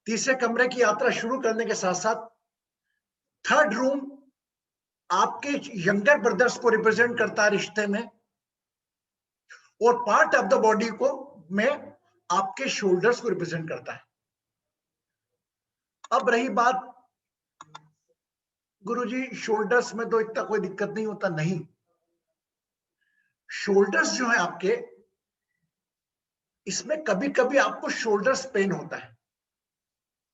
तीसरे कमरे की यात्रा शुरू करने के साथ साथ थर्ड रूम आपके यंगर ब्रदर्स को रिप्रेजेंट करता है रिश्ते में, और पार्ट ऑफ द बॉडी को में आपके शोल्डर्स को रिप्रेजेंट करता है। अब रही बात, गुरुजी शोल्डर्स में तो इतना कोई दिक्कत नहीं होता, नहीं, शोल्डर्स जो है आपके, इसमें कभी कभी आपको शोल्डर्स पेन होता है,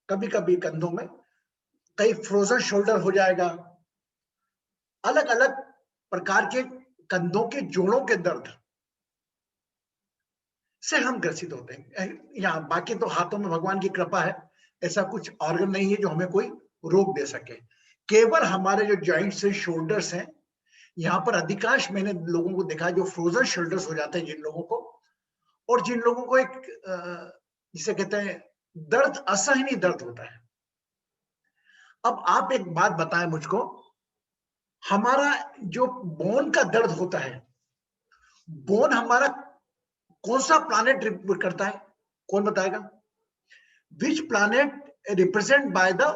कभी कभी कंधों में, कहीं फ्रोजन शोल्डर हो जाएगा, अलग अलग प्रकार के कंधों के जोड़ों के दर्द से हम ग्रसित होते हैं। यहाँ बाकी तो हाथों में भगवान की कृपा है, ऐसा कुछ ऑर्गन नहीं है जो हमें कोई रोग दे सके। केवल हमारे जो जॉइंट्स हैं, शोल्डर्स हैं, यहाँ पर अधिकांश मैंने लोगों को देखा है जो फ्रोजन शोल्डर्स हो जाते हैं जिन लोगों को, और जिन लोगों को एक जिसे कहते हैं दर्द, असहनीय दर्द होता है। अब आप एक बात बताएं मुझको, हमारा जो बोन का दर्द होता है, बोन हमारा कौन सा प्लैनेट रिप्रेजेंट करता है, कौन बताएगा? Which planet represent by the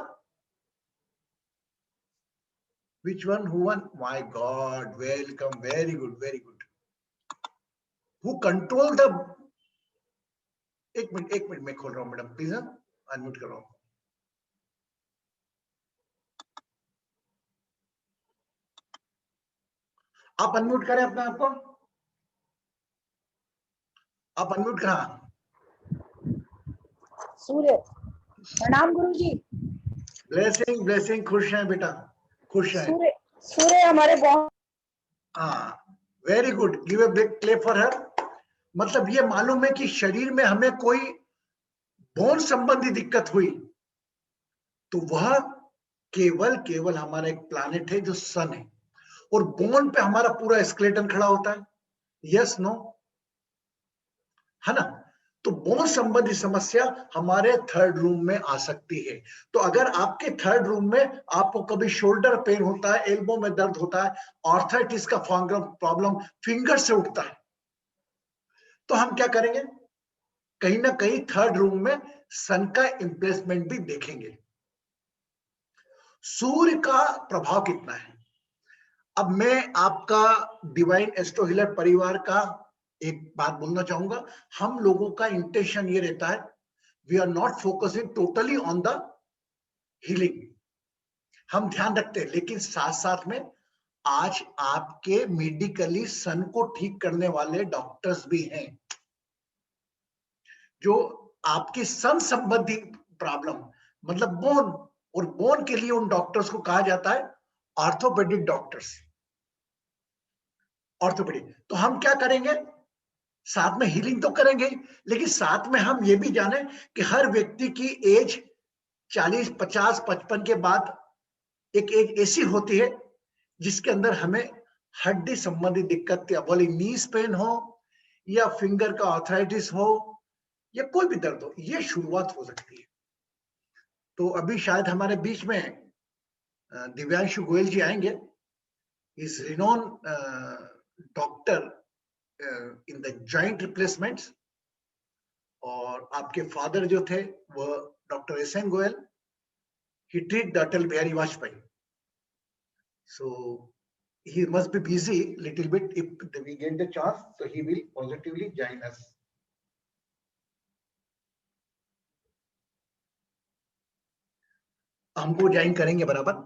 which one, who one? My God, welcome, very good, very good. Who control the, एक मिनट मैं खोल रहा हूं मैडम, प्लीज अनम्यूट कर रहा हूं। आप अनम्यूट करें अपने आप को, आप अनम्यूट करा। सूर्य, प्रणाम गुरुजी। ब्लेसिंग ब्लेसिंग, खुश हैं बेटा, खुश हैं। सूर्य, सूर्य हमारे बहुत, हाँ, very good, give a big clap for her. मतलब ये मालूम है कि शरीर में हमें कोई बोन संबंधी दिक्कत हुई तो वह केवल केवल हमारा एक प्लैनेट है जो सन है, और बोन पे हमारा पूरा स्केलेटन खड़ा होता है। यस, नो, है ना? तो बोन संबंधी समस्या हमारे थर्ड रूम में आ सकती है। तो अगर आपके थर्ड रूम में आपको कभी शोल्डर पेन होता है, एल्बो में दर्द होता है, आर्थराइटिस का प्रॉब्लम फिंगर से उठता है, तो हम क्या करेंगे? कहीं ना कहीं थर्ड रूम में सन का इंप्लेसमेंट भी देखेंगे। सूर्य का प्रभाव कितना है? अब मैं आपका डिवाइन एस्ट्रो हीलर परिवार का एक बात बोलना चाहूंगा। हम लोगों का इंटेंशन ये रहता है, we are not focusing totally on the healing, हम ध्यान रखते हैं, लेकिन साथ साथ में आज आपके मेडिकली सन को ठीक करने वाले डॉक्टर्स भी हैं, जो आपकी सन संबंधी प्रॉब्लम, मतलब बोन, और बोन के लिए उन डॉक्टर्स को कहा जाता है ऑर्थोपेडिक डॉक्टर्स, ऑर्थोपेडिक। तो हम क्या करेंगे? साथ में हीलिंग तो करेंगे, लेकिन साथ में हम ये भी जाने कि हर व्यक्ति की एज 40, 50, 55 के बाद एक एज ऐसी होती है जिसके अंदर हमें हड्डी संबंधी दिक्कत, बोली नीज पेन हो या फिंगर का आर्थराइटिस हो या कोई भी दर्द हो, ये शुरुआत हो सकती है। तो अभी शायद हमारे बीच में दिव्यांशु गोयल जी आएंगे, is renowned doctor in the joint replacements, और आपके फादर जो थे वो doctor S N Goyal, he treat Atal Bihari Vajpayee, so he must be busy little bit. If we get the chance, so he will positively join us. हमको join करेंगे बराबर,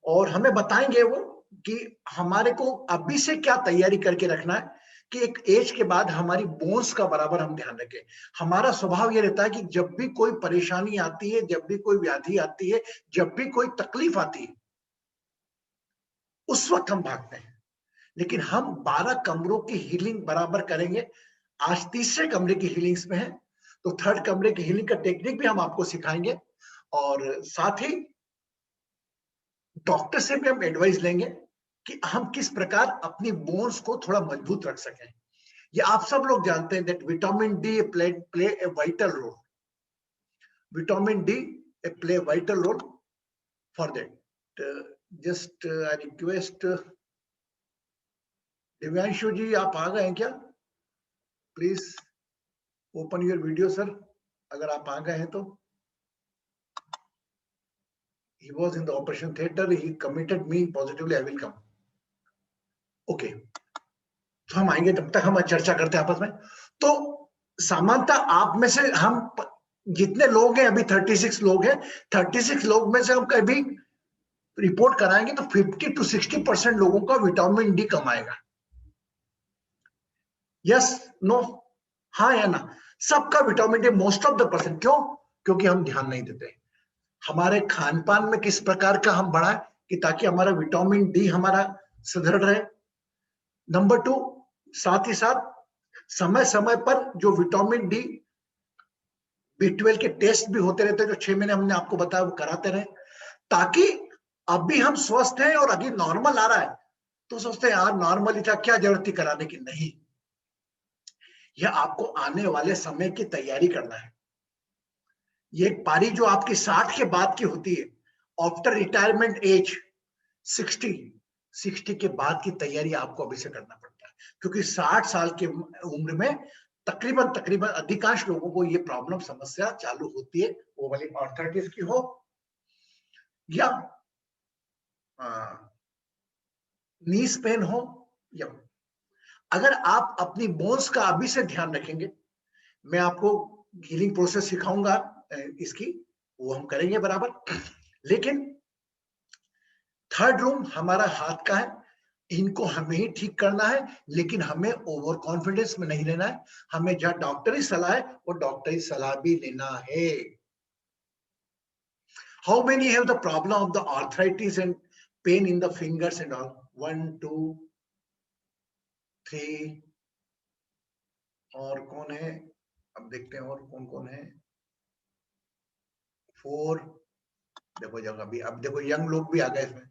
और हमें बताएंगे वो कि हमारे को अभी से क्या तैयारी करके रखना है कि एक एज के बाद हमारी बोन्स का बराबर हम ध्यान रखें। हमारा स्वभाव ये रहता है कि जब भी कोई परेशानी आती है, जब भी कोई व्याधि आती है, जब भी कोई तकलीफ आती है, उस वक्त हम भागते हैं, लेकिन हम 12 कमरों की हीलिंग बराबर करेंगे। आज तीसरे कमरे की हीलिंग्स में है, तो थर्ड कमरे की हीलिंग का टेक्निक भी हम आपको सिखाएंगे, और साथ ही डॉक्टर से भी हम एडवाइस लेंगे कि हम किस प्रकार अपनी बोन्स को थोड़ा मजबूत रख सकें। ये आप सब लोग जानते हैं that vitamin D play a vital role, vitamin D play vital role for that. Just I request Divyanshu ji, आप आ गए हैं क्या? Please open your video sir, अगर आप आ गए हैं तो। he was in the operation theater, he committed me positively, I will come. Okay, तो हम आएंगे, तब तक हम चर्चा करते हैं आपस में। तो सामान्यतः आप में से हम जितने लोग हैं, अभी 36 लोग हैं, 36 लोग में से हम कभी रिपोर्ट कराएंगे तो 50 to 60% लोगों का विटामिन डी कम आएगा। यस, नो, हाँ या ना? सबका vitamin D, most of the person. क्यों? क्योंकि हम ध्यान नहीं देते। हमारे खान पान में किस प्रकार का हम बढ़ाएं कि ताकि हमारा विटामिन डी हमारा सुदृढ़ रहे। नंबर 2, साथ ही साथ समय समय पर जो विटामिन डी B12 के टेस्ट भी होते रहते हैं, जो 6 महीने हमने आपको बताया वो कराते रहे, ताकि अभी हम स्वस्थ हैं और अभी नॉर्मल आ रहा है तो सोचते हैं यार नॉर्मल ही था, क्या जरूरत थी कराने की। नहीं, यह आपको आने वाले समय की तैयारी करना है। ये एक पारी जो आपकी 60 के बाद की होती है, आफ्टर रिटायरमेंट एज 60 के बाद की तैयारी आपको अभी से करना पड़ता है, क्योंकि 60 साल की उम्र में तकरीबन अधिकांश लोगों को ये प्रॉब्लम समस्या चालू होती है, वो वाली आर्थराइटिस की हो या नीस पेन हो। या अगर आप अपनी बोन्स का अभी से ध्यान रखेंगे, मैं आपको हीलिंग प्रोसेस सिखाऊंगा इसकी, वो हम करेंगे बराबर। लेकिन थर्ड रूम हमारा हाथ का है, इनको हमें ही ठीक करना है, लेकिन हमें ओवर कॉन्फिडेंस में नहीं रहना है। हमें जहां डॉक्टरी सलाह है वो डॉक्टरी सलाह भी लेना है। How many have the problem of the arthritis and pain in the fingers and all? 1 2 3, और कौन है? अब देखते हैं और कौन कौन है। 4, देखो जगह भी, अब देखो यंग लोग भी आ गए इसमें,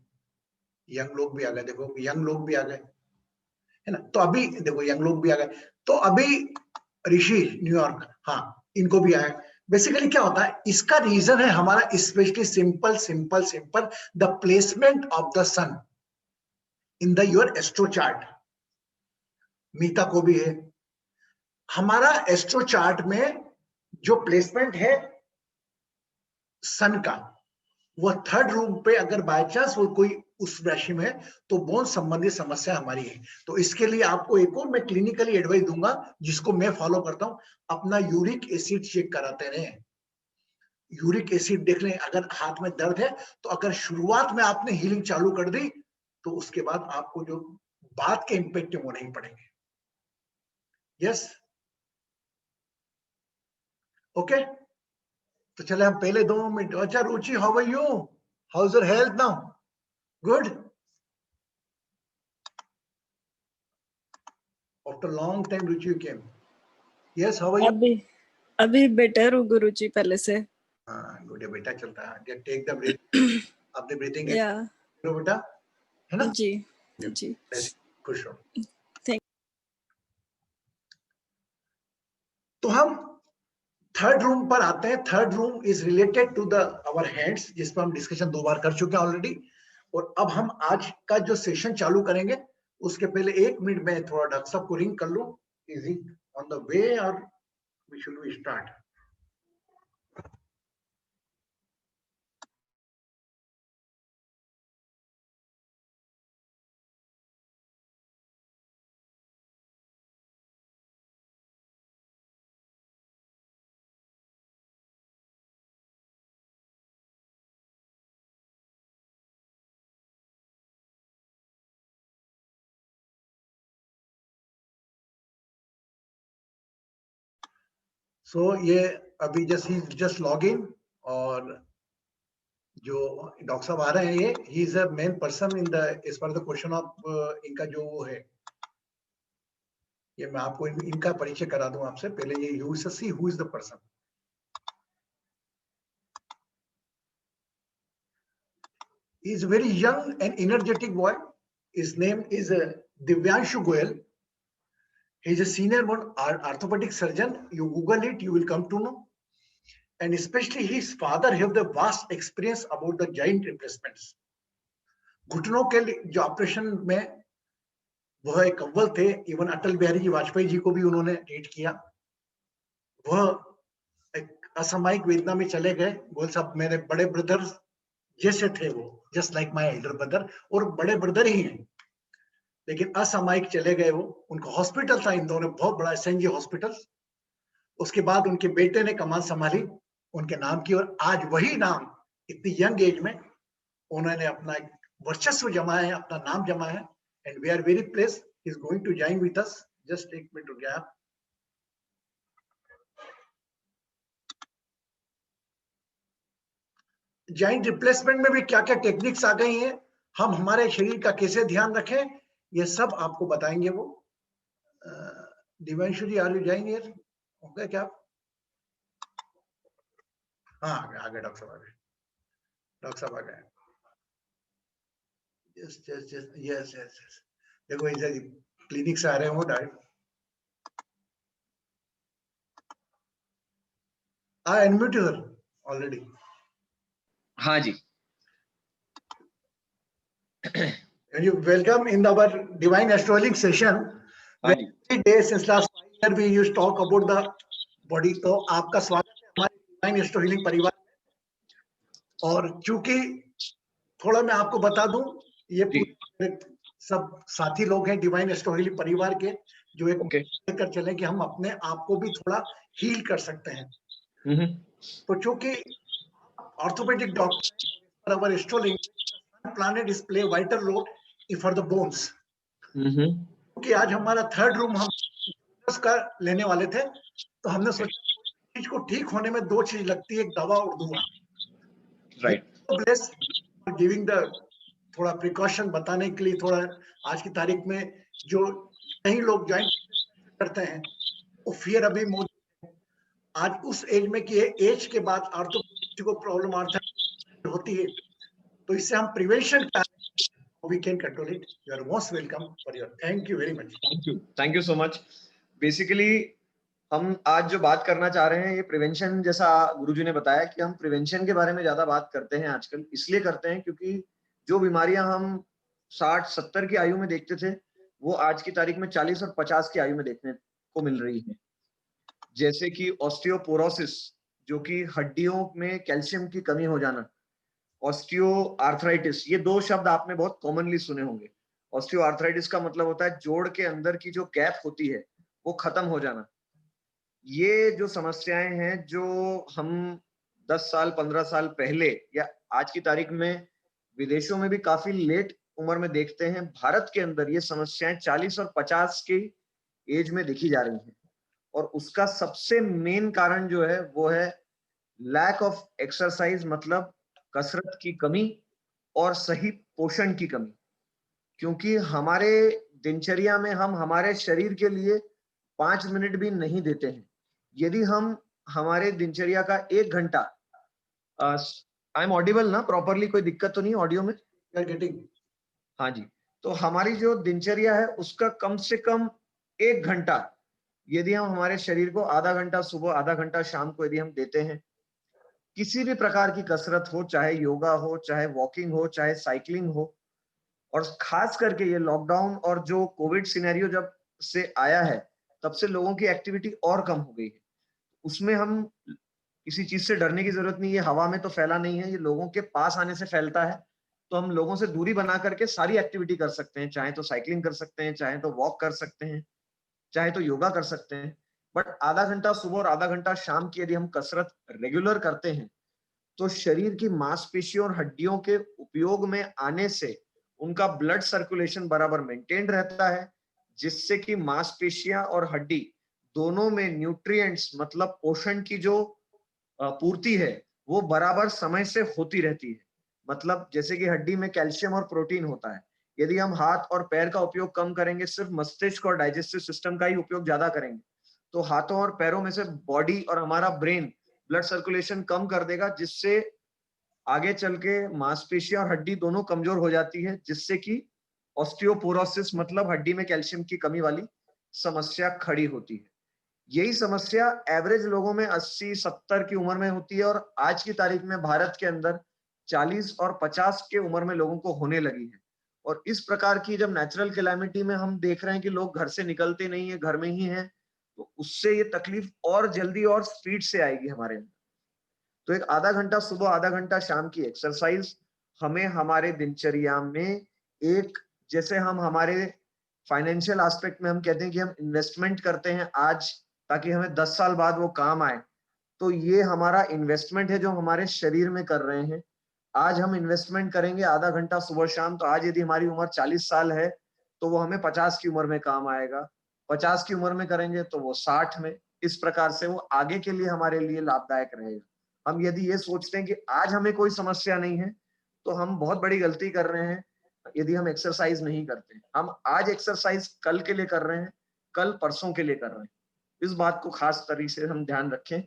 यंग लोग भी आ गए, देखो यंग लोग भी आ गए, है ना? तो अभी देखो यंग लोग भी आ गए। तो अभी ऋषि न्यूयॉर्क, हाँ, इनको भी आया। बेसिकली क्या होता है, इसका रीजन है हमारा specially simple the placement of the sun in the your astro chart. Meeta को भी है। हमारा एस्ट्रो चार्ट में जो प्लेसमेंट है सन का, वो थर्ड रूम पे अगर बाय चांस वो कोई उस राशि में है तो बोन संबंधी समस्या हमारी है। तो इसके लिए आपको एक और मैं क्लिनिकली एडवाइस दूंगा, जिसको मैं फॉलो करता हूं, अपना यूरिक एसिड चेक कराते रहे। यूरिक एसिड देख लें, अगर हाथ में दर्द है तो अगर शुरुआत में आपने हीलिंग चालू कर दी तो उसके बाद आपको जो बाद के इंपैक्ट है वो नहीं पड़ेंगे। Yes, okay. तो चले हम पहले 2 मिनट। अच्छा Ruchi, how are you? How is your health now? Good, after long time Ruchi you came. Yes, how are you? अभी बेटर हूँ गुरुजी पहले से। हाँ, गुड है बेटा, चलता है। टेक द ब्रीथ, अपने ब्रीथिंग या लो बेटा, है ना? जी जी, खुश रहो। थैंक। तो हम थर्ड रूम पर आते हैं। Third room is related to the our hands, जिस पर हम डिस्कशन 2 बार कर चुके हैं ऑलरेडी। और अब हम आज का जो सेशन चालू करेंगे उसके पहले 1 मिनट में थोड़ा डॉक्टर साहब को रिंग कर लूं। Is he on the way और वी शुड वी स्टार्ट? सो ये अभी जस्ट लॉग इन, और जो डॉक्टर साहब आ रहे हैं, ये he is a main person in the age पर द क्वेश्चन ऑफ इनका जो वो है। ये मैं आपको इनका परिचय करा दूं आपसे पहले। ये who is the person. He is a very young and energetic boy. His name is Divyanshu Goyal. He is a senior orthopedic surgeon. You Google it, you will come to know. And especially his father have the vast experience about the joint replacements. घुटनों के जो operation में वह एक अव्वल थे। Even Atal Bihari ji Vajpayee ji को भी उन्होंने ट्रीट किया। वह एक असामयिक वेदना में चले गए। बोल साहब, मेरे बड़े ब्रदर जैसे थे वो, just like my Elder brother, और बड़े ब्रदर ही हैं, लेकिन असामयिक चले गए वो। उनका हॉस्पिटल था इंदौर में, बहुत बड़ा एसएनजी हॉस्पिटल। उसके बाद उनके बेटे ने कमान संभाली उनके नाम की, और आज वही नाम इतनी यंग एज में उन्होंने अपना एक वर्चस्व जमाया है, अपना नाम जमाया है। And we are very pleased, he is going to join with us. Just एक मिनट रुक गया। जॉइंट रिप्लेसमेंट में भी क्या क्या टेक्निक्स आ गई हैं, हम हमारे शरीर का कैसे ध्यान रखें, ये सब आपको बताएंगे वो। दिव्यांशु जी, आर यू जॉइन हियर? हो गए क्या? हाँ, आ गए डॉक्टर साहब, आ गए डॉक्टर साहब, आ गए। Yes yes yes yes yes yes, देखो इधर क्लिनिक से आ रहे हैं वो direct. I unmute you sir already. हाँ जी। And you welcome in our divine astrology session. हाँ जी। Every day since last 5 years we used to talk about the body. तो आपका स्वागत है हमारे डिवाइन एस्ट्रो हीलिंग परिवार में। और चूंकि थोड़ा मैं आपको बता दूं, ये पूरे सब साथी लोग हैं डिवाइन एस्ट्रो हीलिंग परिवार के, जो एक लेकर चले कि हम अपने आप को भी थोड़ा हील कर सकते हैं। तो चूंकि orthopaedic doctor, our astrology planet is play vital role for the bones. क्योंकि आज हमारा थर्ड रूम हम का लेने वाले थे, तो हमने सोचा चीज को ठीक होने में दो चीज लगती है, एक दवा और धुआं। Right. Bless for giving the थोड़ा प्रिकॉशन बताने के लिए। थोड़ा आज की तारीख में जो कई लोग ज्वाइन करते हैं वो फियर अभी मौजूद है आज उस एज में कि एज के बाद आर्थोपेडिक को प्रॉब्लम होती है, तो इससे हम prevention we can control it. You are most welcome for your, thank you very much. Thank you so much. Basically हम आज जो बात करना चाह रहे हैं ये प्रिवेंशन, जैसा गुरुजी ने बताया कि हम प्रिवेंशन के बारे में ज्यादा बात करते हैं आजकल। इसलिए करते हैं क्योंकि जो बीमारियां हम 60-70 की आयु में देखते थे वो आज की तारीख में 40 और 50 की आयु में देखने को मिल रही है। जैसे कि ऑस्टियोपोरोसिस, जो कि हड्डियों में कैल्शियम की कमी हो जाना, ऑस्टियो आर्थराइटिस, ये दो शब्द आपने बहुत कॉमनली सुने होंगे। ऑस्टियो आर्थराइटिस का मतलब होता है जोड़ के अंदर की जो गैप होती है वो खत्म हो जाना। ये जो समस्याएं हैं जो हम 10 साल 15 साल पहले या आज की तारीख में विदेशों में भी काफी लेट उम्र में देखते हैं, भारत के अंदर ये समस्याएं 40 और 50 की एज में देखी जा रही हैं। और उसका सबसे मेन कारण जो है वो है लैक ऑफ एक्सरसाइज, मतलब कसरत की कमी और सही पोषण की कमी। क्योंकि हमारे दिनचर्या में हम हमारे शरीर के लिए 5 मिनट भी नहीं देते हैं। यदि हम हमारे दिनचर्या का 1 घंटा, आई एम ऑडिबल ना प्रॉपरली? कोई दिक्कत तो नहीं ऑडियो में? गेटिंग? हाँ जी। तो हमारी जो दिनचर्या है उसका कम से कम 1 घंटा यदि हम हमारे शरीर को आधा घंटा सुबह आधा घंटा शाम को यदि हम देते हैं, किसी भी प्रकार की कसरत हो, चाहे योगा हो, चाहे वॉकिंग हो, चाहे साइकिलिंग हो, और खास करके ये लॉकडाउन और जो कोविड सिनेरियो जब से आया है तब से लोगों की एक्टिविटी और कम हो गई है। उसमें हम किसी चीज से डरने की जरूरत नहीं है, हवा में तो फैला नहीं है, ये लोगों के पास आने से फैलता है। तो हम लोगों से दूरी बना करके सारी एक्टिविटी कर सकते हैं, चाहे तो साइकिलिंग कर सकते हैं, चाहे तो वॉक कर सकते हैं, चाहे तो योगा कर सकते हैं। बट आधा घंटा सुबह और आधा घंटा शाम की यदि हम कसरत रेगुलर करते हैं तो शरीर की मांसपेशियों और हड्डियों के उपयोग में आने से उनका ब्लड सर्कुलेशन बराबर मेंटेन रहता है, जिससे कि मांसपेशियां और हड्डी दोनों में न्यूट्रिएंट्स, मतलब पोषण की जो पूर्ति है वो बराबर समय से होती रहती है। मतलब जैसे कि हड्डी में कैल्शियम और प्रोटीन होता है, यदि हम हाथ और पैर का उपयोग कम करेंगे, सिर्फ मस्तिष्क और डाइजेस्टिव सिस्टम का ही उपयोग ज्यादा करेंगे, तो हाथों और पैरों में से बॉडी और हमारा ब्रेन ब्लड सर्कुलेशन कम कर देगा, जिससे आगे चल के मांसपेशियां और हड्डी दोनों कमजोर हो जाती है, जिससे कि ऑस्टियोपोरोसिस, मतलब हड्डी में कैल्शियम की कमी वाली समस्या खड़ी होती है। यही समस्या एवरेज लोगों में 80-70 की उम्र में होती है और आज की तारीख में भारत के अंदर 40 और 50 के उम्र में लोगों को होने लगी है। और इस प्रकार की जब नेचुरल कैलामिटी में हम देख रहे हैं कि लोग घर से निकलते नहीं है, घर में ही हैं, तो उससे ये तकलीफ और जल्दी और स्पीड से आएगी हमारे अंदर। तो एक आधा घंटा सुबह आधा घंटा शाम की एक्सरसाइज हमें हमारे दिनचर्या में एक, जैसे हम हमारे फाइनेंशियल एस्पेक्ट में हम कहते हैं कि हम इन्वेस्टमेंट करते हैं आज ताकि हमें 10 साल बाद वो काम आए, तो ये हमारा इन्वेस्टमेंट है जो हमारे शरीर में कर रहे हैं। आज हम इन्वेस्टमेंट करेंगे आधा घंटा सुबह शाम, तो आज यदि हमारी उम्र 40 साल है तो वो हमें 50 की उम्र में काम आएगा, 50 की उम्र में करेंगे तो वो 60 में, इस प्रकार से वो आगे के लिए हमारे लिए लाभदायक रहेगा। हम यदि ये सोचते हैं कि आज हमें कोई समस्या नहीं है, तो हम बहुत बड़ी गलती कर रहे हैं यदि हम एक्सरसाइज नहीं करते। हम आज एक्सरसाइज कल के लिए कर रहे हैं, कल परसों के लिए कर रहे हैं। इस बात को खास तरीके से हम ध्यान रखें।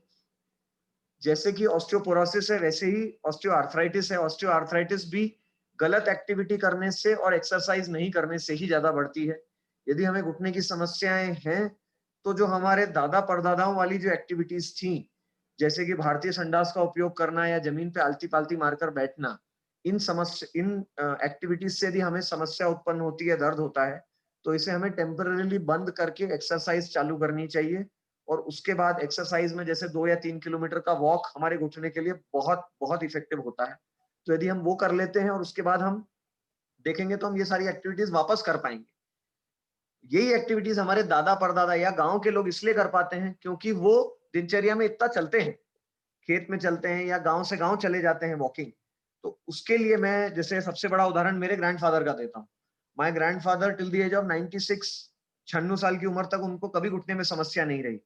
जैसे कि ऑस्टियोपोरोसिस है, वैसे ही ऑस्टियोआर्थराइटिस है। ऑस्टियोआर्थराइटिस भी गलत एक्टिविटी करने से और एक्सरसाइज नहीं करने से ही ज्यादा बढ़ती है। यदि हमें घुटने की समस्याएं हैं, तो जो हमारे दादा परदादाओं वाली जो एक्टिविटीज थी, जैसे कि भारतीय संडास का उपयोग करना या जमीन पे आलती पालती मारकर बैठना, इन एक्टिविटीज से यदि हमें समस्या उत्पन्न होती है, दर्द होता है, तो इसे हमें टेम्पररीली बंद करके एक्सरसाइज चालू करनी चाहिए। और उसके बाद एक्सरसाइज में जैसे 2 या 3 किलोमीटर का वॉक हमारे घुटने के लिए बहुत बहुत इफेक्टिव होता है। तो यदि हम वो कर लेते हैं और उसके बाद हम देखेंगे तो हम ये सारी एक्टिविटीज वापस कर पाएंगे। यही एक्टिविटीज हमारे दादा परदादा या गांव के लोग इसलिए कर पाते हैं क्योंकि वो दिनचर्या में इतना चलते हैं, खेत में चलते हैं या गांव से गांव चले जाते हैं वॉकिंग। तो उसके लिए मैं जैसे सबसे बड़ा उदाहरण मेरे ग्रैंडफादर का देता हूँ। My grandfather till the age of 96, 96 साल की उम्र तक उनको कभी घुटने में समस्या नहीं रही,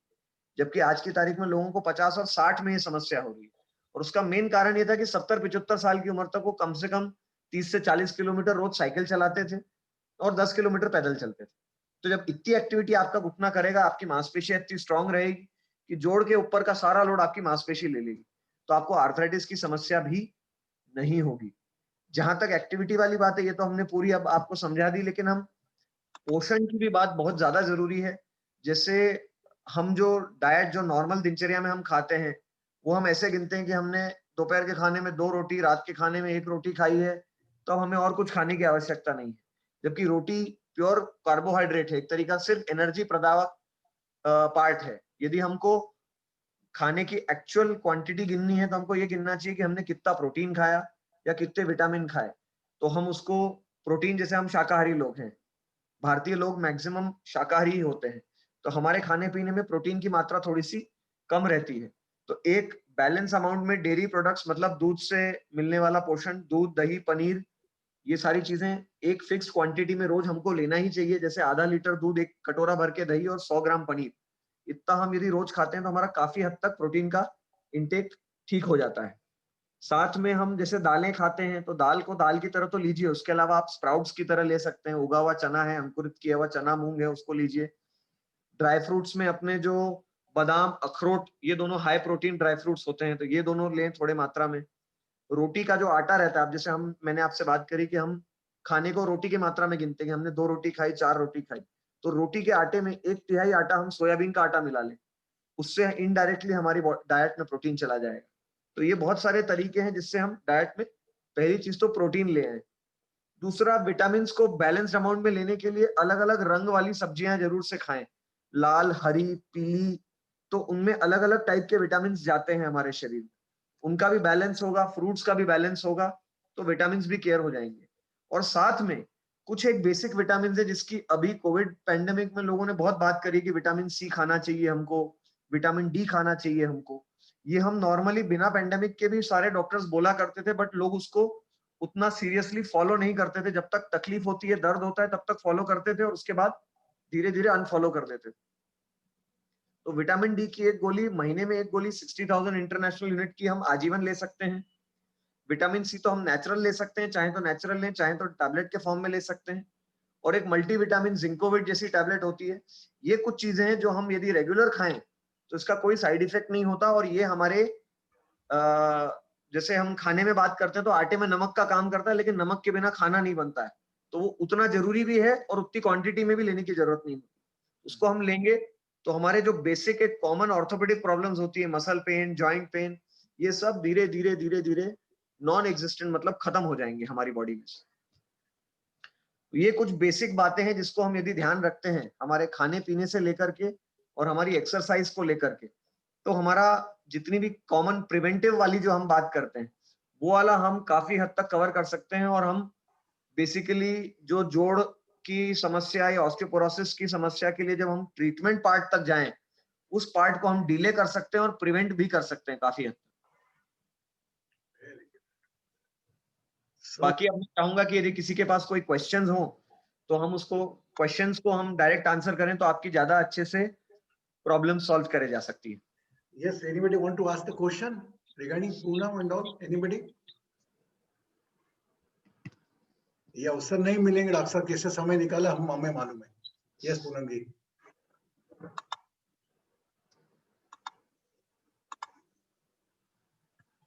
जबकि आज की तारीख में लोगों को 50 और 60 में ये समस्या हो रही है। और उसका मेन कारण ये था कि 70-75 साल की उम्र तक वो कम से कम 30 से 40 किलोमीटर रोज साइकिल चलाते थे और 10 किलोमीटर पैदल चलते थे। तो जब इतनी एक्टिविटी आपका घुटना करेगा, आपकी मांसपेशियां इतनी स्ट्रांग रहेगी कि जोड़ के ऊपर का सारा लोड आपकी मांसपेशी ले लेगी, तो आपको आर्थराइटिस की समस्या भी नहीं होगी। जहां तक एक्टिविटी वाली बात है, ये तो हमने पूरी अब आपको समझा दी, लेकिन हम पोषण की भी बात बहुत ज्यादा जरूरी है। जैसे हम जो डाइट जो नॉर्मल दिनचर्या में हम खाते हैं, वो हम ऐसे गिनते हैं कि हमने दोपहर के खाने में 2 रोटी, रात के खाने में 1 रोटी खाई है, तो हमें और कुछ खाने की आवश्यकता नहीं है। जबकि रोटी प्योर कार्बोहाइड्रेट है, एक तरीका सिर्फ एनर्जी प्रदायक पार्ट है। यदि हमको खाने की एक्चुअल क्वांटिटी गिननी है, तो हमको ये गिनना चाहिए कि हमने कितना प्रोटीन खाया या कितने विटामिन खाए। तो हम उसको प्रोटीन, जैसे हम शाकाहारी लोग हैं, भारतीय लोग मैक्सिमम शाकाहारी ही होते हैं, तो हमारे खाने पीने में प्रोटीन की मात्रा थोड़ी सी कम रहती है। तो एक बैलेंस अमाउंट में डेयरी प्रोडक्ट्स, मतलब दूध से मिलने वाला पोषण, दूध, दही, पनीर, ये सारी चीजें एक फिक्स क्वांटिटी में रोज हमको लेना ही चाहिए। जैसे आधा लीटर दूध, 1 कटोरा भर के दही और 100 ग्राम पनीर, इतना हम यदि रोज खाते हैं तो हमारा काफी हद तक प्रोटीन का इंटेक ठीक हो जाता है। साथ में हम जैसे दालें खाते हैं, तो दाल को दाल की तरह तो लीजिए, उसके अलावा आप स्प्राउट्स की तरह ले सकते हैं। उगा हुआ चना है, अंकुरित किया हुआ चना मूंग है, उसको लीजिए। ड्राई फ्रूट्स में अपने जो बादाम, अखरोट, ये दोनों हाई प्रोटीन ड्राई फ्रूट्स होते हैं, तो ये दोनों लें थोड़े मात्रा में। रोटी का जो आटा रहता है, अब जैसे मैंने आपसे बात करी कि हम खाने को रोटी की मात्रा में गिनते हैं, हमने 2 रोटी खाई, 4 रोटी खाई, तो रोटी के आटे में 1/3 आटा हम सोयाबीन का आटा मिला लें, उससे इनडायरेक्टली हमारी डाइट में प्रोटीन चला जाएगा। तो ये बहुत सारे तरीके हैं जिससे हम डाइट में पहली चीज तो प्रोटीन ले आए। दूसरा, विटामिन को बैलेंस्ड अमाउंट में लेने के लिए अलग अलग रंग वाली सब्जियां जरूर से खाएं, लाल, हरी, पीली, तो उनमें अलग अलग टाइप के विटामिन जाते हैं हमारे शरीर में, उनका भी बैलेंस होगा, फ्रूट्स का भी बैलेंस होगा, तो विटामिन भी केयर हो जाएंगे। और साथ में कुछ एक बेसिक विटामिन है जिसकी अभी कोविड पैंडेमिक में लोगों ने बहुत बात करी कि विटामिन सी खाना चाहिए हमको, विटामिन डी खाना चाहिए हमको। ये हम नॉर्मली बिना पैंडेमिक के भी सारे डॉक्टर्स बोला करते थे, बट लोग उसको उतना सीरियसली फॉलो नहीं करते थे। जब तक तकलीफ होती है, दर्द होता है, तब तक फॉलो करते थे और उसके बाद धीरे धीरे अनफॉलो कर देते थे। तो विटामिन डी की एक गोली, महीने में एक गोली 60,000 इंटरनेशनल यूनिट की हम आजीवन ले सकते हैं। विटामिन सी तो हम नेचुरल ले सकते हैं, चाहे तो नेचुरल लें, चाहे तो टैबलेट के फॉर्म में ले सकते हैं। और एक मल्टीविटामिन जिंकोविट जैसी टैबलेट होती है। ये कुछ चीजें हैं जो हम यदि रेगुलर खाएं तो इसका कोई साइड इफेक्ट नहीं होता। और ये हमारे जैसे हम खाने में बात करते हैं तो आटे में नमक का काम करता है, लेकिन नमक के बिना खाना नहीं बनता है, तो वो उतना जरूरी भी है और उतनी क्वांटिटी में भी लेने की जरूरत नहीं होती। उसको हम लेंगे तो हमारे जो बेसिक एक कॉमन ऑर्थोपेडिक प्रॉब्लम्स होती है, मसल पेन, जॉइंट पेन, ये सब धीरे धीरे धीरे धीरे नॉन एग्जिस्टेंट, मतलब खत्म हो जाएंगे हमारी बॉडी में से। ये कुछ बेसिक बातें हैं जिसको हम यदि ध्यान रखते हैं हमारे खाने पीने से लेकर के और हमारी एक्सरसाइज को लेकर के, तो हमारा जितनी भी कॉमन प्रिवेंटिव वाली जो हम बात करते हैं वो वाला हम काफी हद तक कवर कर सकते हैं, और हम बेसिकली जो जोड़ की समस्या या ऑस्टियोपोरोसिस की समस्या के लिए जब हम ट्रीटमेंट पार्ट तक जाएं, उस पार्ट को हम डिले कर सकते हैं और प्रिवेंट भी कर सकते हैं काफी हद तक। बाकी अब मैं चाहूंगा कि यदि किसी के पास कोई क्वेश्चंस हो तो हम उसको क्वेश्चंस को हम डायरेक्ट आंसर करें तो आपकी ज्यादा अच्छे से प्रॉब्लम सॉल्व करे जा सकती है। Yes, anybody want to ask the question regarding Poonam and all? Anybody? ये अवसर नहीं मिलेंगे डॉक्टर साहब, कैसे समय निकाला हम हमें मालूम है। यस पूनम जी।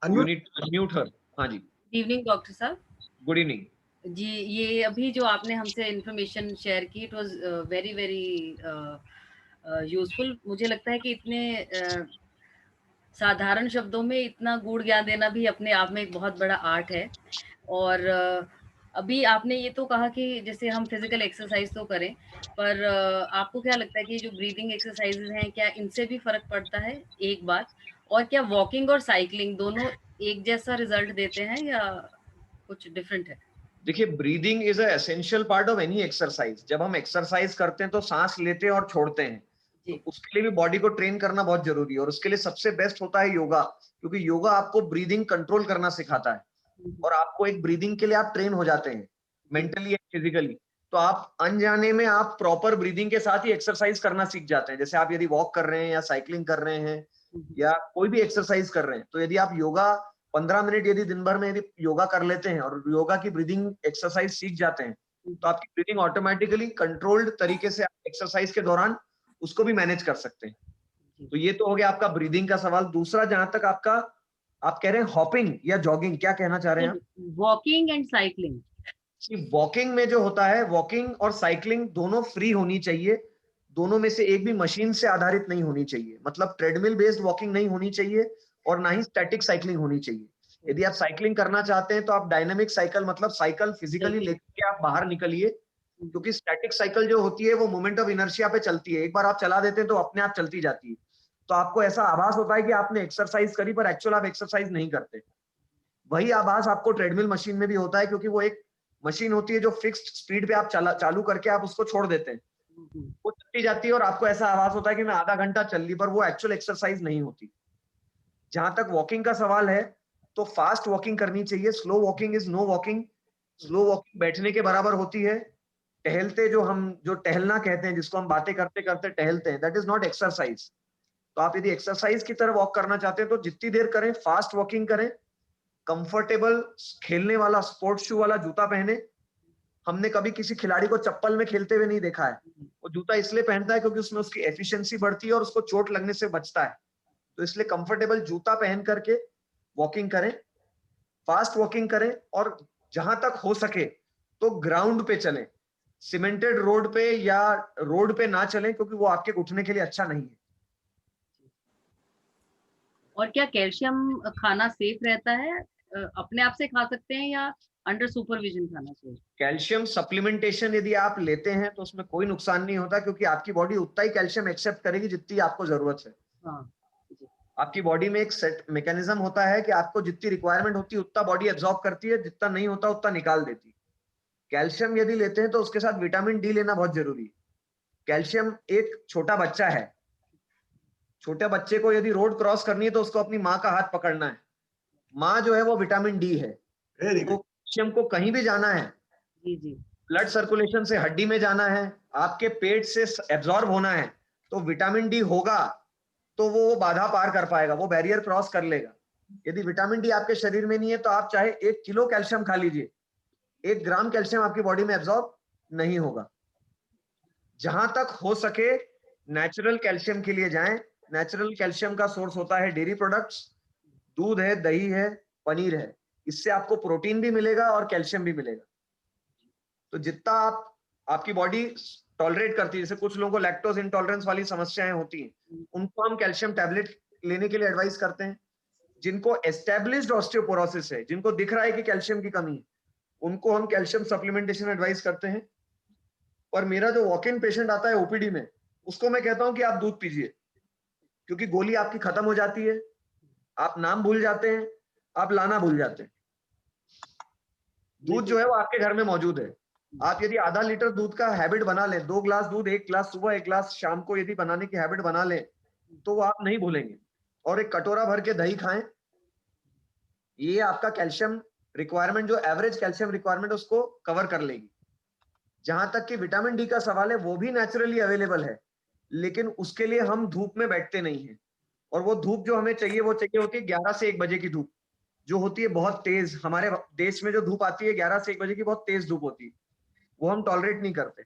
अनम्यूट हर। हाँ जी, इवनिंग डॉक्टर साहब। गुड इवनिंग जी, ये अभी जो आपने हमसे इन्फॉर्मेशन शेयर की, it was very very useful. मुझे लगता है कि इतने साधारण शब्दों में इतना गूढ़ ज्ञान देना भी अपने आप में एक बहुत बड़ा आर्ट है। और अभी आपने ये तो कहा कि जैसे हम फिजिकल एक्सरसाइज तो करें, पर आपको क्या लगता है कि जो ब्रीदिंग एक्सरसाइजेज हैं, क्या इनसे भी फर्क पड़ता है? एक बात, और क्या वॉकिंग और साइकिलिंग दोनों एक जैसा रिजल्ट देते हैं या कुछ डिफरेंट है? देखिए, breathing is a essential part of any exercise. जब हम एक्सरसाइज करते हैं तो सांस लेते हैं और छोड़ते हैं, तो उसके लिए भी बॉडी को ट्रेन करना बहुत जरूरी है, और उसके लिए सबसे बेस्ट होता है योगा, क्योंकि योगा आपको ब्रीदिंग कंट्रोल करना सिखाता है और आपको एक ब्रीदिंग के लिए आप ट्रेन हो जाते हैं मेंटली एंड फिजिकली। तो आप अनजाने में आप प्रॉपर ब्रीदिंग के साथ ही एक्सरसाइज करना सीख जाते हैं। जैसे आप यदि वॉक कर रहे हैं या साइकिलिंग कर रहे हैं या कोई भी एक्सरसाइज कर रहे हैं, तो यदि आप योगा 15 मिनट यदि दिन भर में यदि योगा कर लेते हैं और योगा की ब्रीदिंग एक्सरसाइज सीख जाते हैं, तो आपकी ब्रीदिंग ऑटोमेटिकली कंट्रोल्ड तरीके से आप एक्सरसाइज के दौरान उसको भी मैनेज कर सकते हैं। तो ये तो हो गया आपका ब्रीदिंग का सवाल। दूसरा, जहां तक आपका, आप कह रहे हैं हॉपिंग या जॉगिंग, क्या कहना चाह रहे हैं आप? Walking and cycling. वॉकिंग में जो होता है, वॉकिंग और साइकिलिंग दोनों फ्री होनी चाहिए, दोनों में से एक भी मशीन से आधारित नहीं होनी चाहिए। मतलब ट्रेडमिल बेस्ड वॉकिंग नहीं होनी चाहिए और ना ही स्टैटिक साइकिलिंग होनी चाहिए। यदि आप साइकिलिंग करना चाहते हैं तो आप डायनामिक साइकिल, मतलब साइकिल फिजिकली लेकर के आप बाहर निकलिए, क्योंकि स्टैटिक साइकिल जो होती है वो मोमेंट ऑफ इनर्शिया पे चलती है। एक बार आप चला देते हैं तो अपने आप चलती जाती है, तो आपको ऐसा आभास होता है कि आपने एक्सरसाइज करी, पर एक्चुअल आप एक्सरसाइज नहीं करते। वही आभास आपको ट्रेडमिल मशीन में भी होता है, क्योंकि वो एक मशीन होती है जो फिक्स्ड स्पीड पे आप चालू करके आप उसको छोड़ देते हैं, वो चलती जाती है और आपको ऐसा आभास होता है कि मैं आधा घंटा चल ली, पर वो एक्चुअल एक्सरसाइज नहीं होती। जहां तक वॉकिंग का सवाल है, तो फास्ट वॉकिंग करनी चाहिए। Slow walking is no walking. Slow walking बैठने के बराबर होती है। टहलते, जो टहलना कहते हैं, जिसको हम बातें करते करते टहलते हैं, दैट इज नॉट एक्सरसाइज। तो आप यदि एक्सरसाइज की तरह वॉक करना चाहते हैं तो जितनी देर करें, फास्ट वॉकिंग करें, कंफर्टेबल खेलने वाला स्पोर्ट्स शू वाला जूता पहने। हमने कभी किसी खिलाड़ी को चप्पल में खेलते हुए नहीं देखा है। वो जूता इसलिए पहनता है क्योंकि उसमें उसकी एफिशिएंसी बढ़ती है और उसको चोट लगने से बचता है। तो इसलिए कंफर्टेबल जूता पहन करके वॉकिंग करें, फास्ट वॉकिंग करें, और जहां तक हो सके तो ग्राउंड पे चलें। सीमेंटेड रोड पे या रोड पे ना चलें, क्योंकि वो आपके घुटने के लिए अच्छा नहीं है। और क्या कैल्शियम खाना सेफ रहता है? अपने आप से खा सकते हैं या अंडर सुपरविजन खाना चाहिए? कैल्शियम सप्लीमेंटेशन यदि आप लेते हैं तो उसमें कोई नुकसान नहीं होता, क्योंकि आपकी बॉडी उतना ही कैल्शियम एक्सेप्ट करेगी जितनी आपको जरूरत है। हाँ, आपकी बॉडी में एक सेट मैकेनिज्म होता है कि आपको जितनी रिक्वायरमेंट होती है उतना बॉडी एब्जॉर्ब करती है, जितना नहीं होता उतना निकाल देती है। कैल्शियम यदि लेते हैं तो उसके साथ विटामिन डी लेना बहुत जरूरी है। कैल्शियम एक छोटा बच्चा है, छोटे बच्चे को यदि रोड क्रॉस करनी है तो उसको अपनी माँ का हाथ पकड़ना है। माँ जो है वो विटामिन डी है। तो कैल्शियम को कहीं भी जाना है, जी जी, ब्लड सर्कुलेशन से हड्डी में जाना है, आपके पेट से एब्जॉर्ब होना है, तो विटामिन डी होगा तो वो बाधा पार कर पाएगा, वो बैरियर क्रॉस कर लेगा। यदि विटामिन डी आपके शरीर में नहीं है तो आप चाहे 1 किलो कैल्शियम खा लीजिए, 1 ग्राम कैल्शियम आपकी बॉडी में एब्जॉर्ब नहीं होगा। जहां तक हो सके नेचुरल कैल्शियम के लिए जाएं। नेचुरल कैल्शियम का सोर्स होता है डेयरी प्रोडक्ट्स, दूध है, दही है, पनीर है। इससे आपको प्रोटीन भी मिलेगा और कैल्शियम भी मिलेगा। तो जितना आपकी बॉडी टॉलरेट करती है, जैसे कुछ लोगों को लैक्टोज इंटॉलरेंस वाली समस्याएं होती हैं, उनको हम कैल्शियम टैबलेट लेने के लिए एडवाइस करते हैं। जिनको एस्टेब्लिश्ड ऑस्टियोपोरोसिस है, जिनको दिख रहा है कि कैल्शियम की कमी है, उनको हम कैल्शियम सप्लीमेंटेशन एडवाइस करते हैं। और मेरा जो वॉक इन पेशेंट आता है ओपीडी में, उसको मैं कहता हूं कि आप दूध पीजिए, क्योंकि गोली आपकी खत्म हो जाती है, आप नाम भूल जाते हैं, आप लाना भूल जाते हैं। दूध जो है वो आपके घर में मौजूद है। आप यदि आधा लीटर दूध का हैबिट बना लें, 2 ग्लास दूध, 1 ग्लास सुबह 1 ग्लास शाम को यदि बनाने की हैबिट बना लें, तो वो आप नहीं भूलेंगे। और एक कटोरा भर के दही खाएं, ये आपका कैल्शियम रिक्वायरमेंट, जो एवरेज कैल्शियम रिक्वायरमेंट उसको कवर कर लेगी। जहां तक कि विटामिन डी का सवाल है, वो भी नेचुरली अवेलेबल है, लेकिन उसके लिए हम धूप में बैठते नहीं हैं। और वो धूप जो हमें चाहिए, वो चाहिए होती है 11 से 1 बजे की धूप, जो होती है बहुत तेज। हमारे देश में जो धूप आती है 11 से 1 बजे की, बहुत तेज धूप होती है, वो हम टॉलरेट नहीं करते।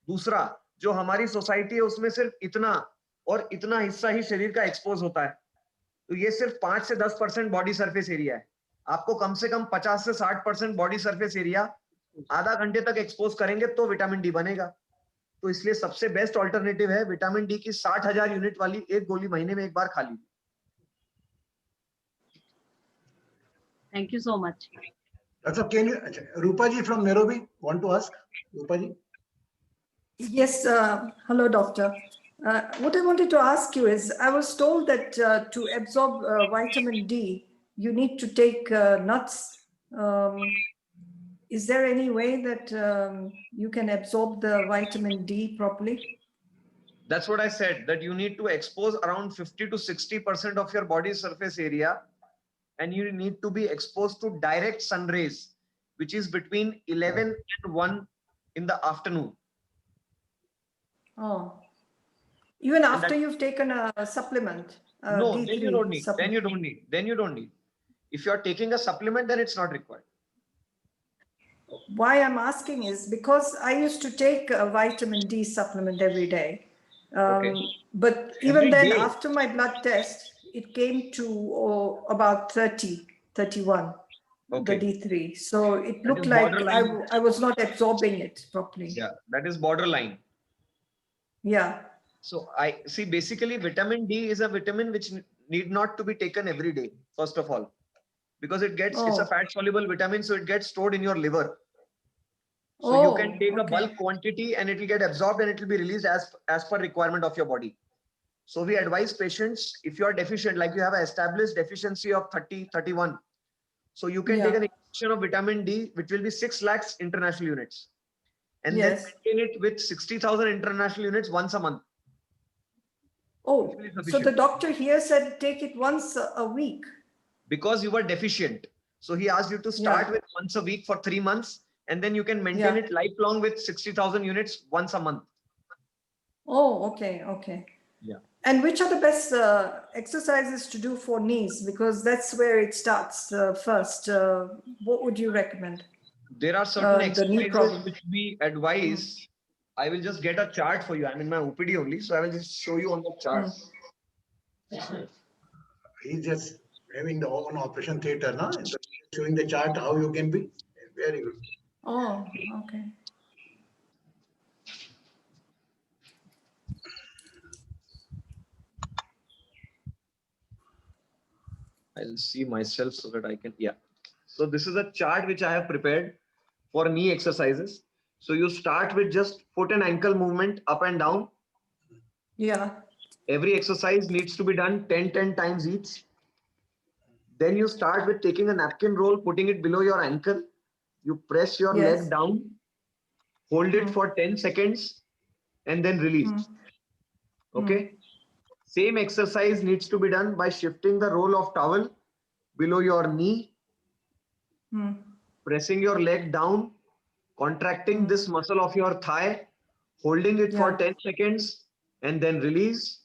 दूसरा, जो हमारी सोसाइटी है उसमें सिर्फ इतना और इतना हिस्सा ही शरीर का एक्सपोज होता है, तो ये सिर्फ 5 से 10% बॉडी सरफेस एरिया है। आपको कम से कम 50 से 60% बॉडी सरफेस एरिया आधा घंटे तक एक्सपोज करेंगे तो विटामिन डी बनेगा। तो इसलिए सबसे बेस्ट ऑल्टरनेटिव है विटामिन डी की 60,000 यूनिट वाली एक गोली महीने में एक बार खा लीजिए। Thank you so much. अच्छा, can you, Rupa ji from Nairobi want to ask? Rupa ji? Yes, hello, doctor. What I wanted to ask you is, I was told that to absorb vitamin D, you need to take nuts. Is there any way that you can absorb the vitamin D properly? That's what I said, that you need to expose around 50 to 60% of your body surface area, and you need to be exposed to direct sun rays, which is between 11 and 1 in the afternoon. Oh, even And after you've taken a supplement, No, D3 then you don't need. supplement. Then you don't need. If you are taking a supplement, then it's not required. Why I'm asking is because I used to take a vitamin D supplement every day. Okay. But even Every then, day? after my blood test, it came to about 30, 31, Okay. the D3. So it That looked is like borderline. I was not absorbing it properly. Yeah, that is borderline. Yeah. So I see, basically vitamin D is a vitamin which need not to be taken every day, first of all, because it's a Oh. fat soluble vitamin, so it gets stored in your liver. So you can take a okay. bulk quantity and it will get absorbed and it will be released as per requirement of your body. So we advise patients, if you are deficient, like you have an established deficiency of 30, 31, so you can take an injection of vitamin D, which will be 6 lakhs international units, and then Yes. maintain it with 60,000 international units once a month. Oh, Which will be so the sufficient. doctor here said take it once a week. Because you were deficient. So he asked you to start Yeah. with once a week for 3 months, and then you can maintain Yeah. it lifelong with 60,000 units once a month. Oh, okay, okay. Yeah. And which are the best exercises to do for knees? Because that's where it starts first. What would you recommend? There are certain The knee exercises problem. which we advise. I will just get a chart for you. I'm in my OPD only, so I will just show you on the chart. He's just having the own operation theater, no? Showing the chart how you can be. Very good. Oh, okay. I'll see myself so that I can, yeah. So this is a chart which I have prepared for knee exercises. So you start with just foot and ankle movement up and down. Yeah. Every exercise needs to be done 10 times each. Then you start with taking a napkin roll, putting it below your ankle. You press your Yes. leg down, hold it for 10 seconds, and then release. Okay. Same exercise needs to be done by shifting the roll of towel below your knee, pressing your leg down, contracting this muscle of your thigh, holding it for 10 seconds, and then release.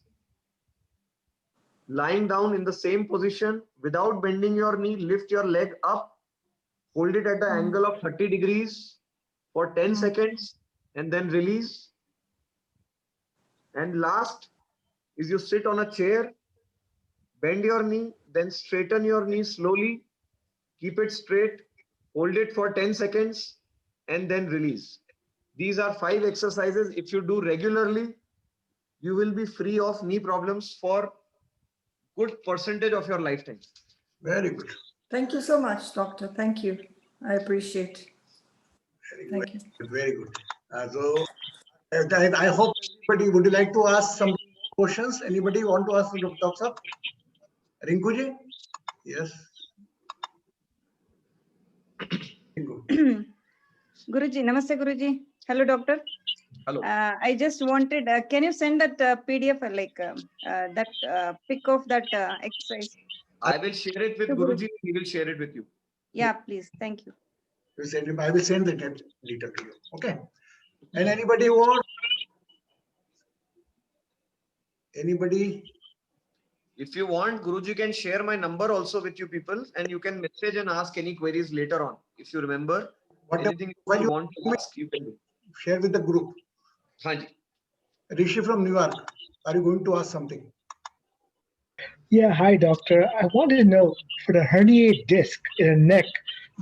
Lying down in the same position without bending your knee, lift your leg up, hold it at the angle of 30 degrees for 10 seconds, and then release. And last is you sit on a chair, bend your knee, then straighten your knee slowly, keep it straight, hold it for 10 seconds, and then release. These are 5 exercises. If you do regularly, you will be free of knee problems for good percentage of your lifetime. Very good. Thank you so much, doctor. Thank you. I appreciate. Thank you. Very good. So I hope everybody, would you like to ask some questions? Anybody want to ask the doctor? Rinku ji? Yes. Guruji, namaste Guruji. Hello doctor. Hello. I just wanted, can you send that PDF that pic of that exercise? I will share it with To Guru. Guruji. He will share it with you. Yeah, please. Thank you. I will send the detail to you. Okay. And anybody want? Anybody? If you want, Guruji can share my number also with you people, and you can message and ask any queries later on. If you remember Whatever anything when you you want to ask, you can do. share with the group. Hanji. Rishi from New York, are you going to ask something? Yeah, hi doctor. I want to know, for the herniated disc in the neck,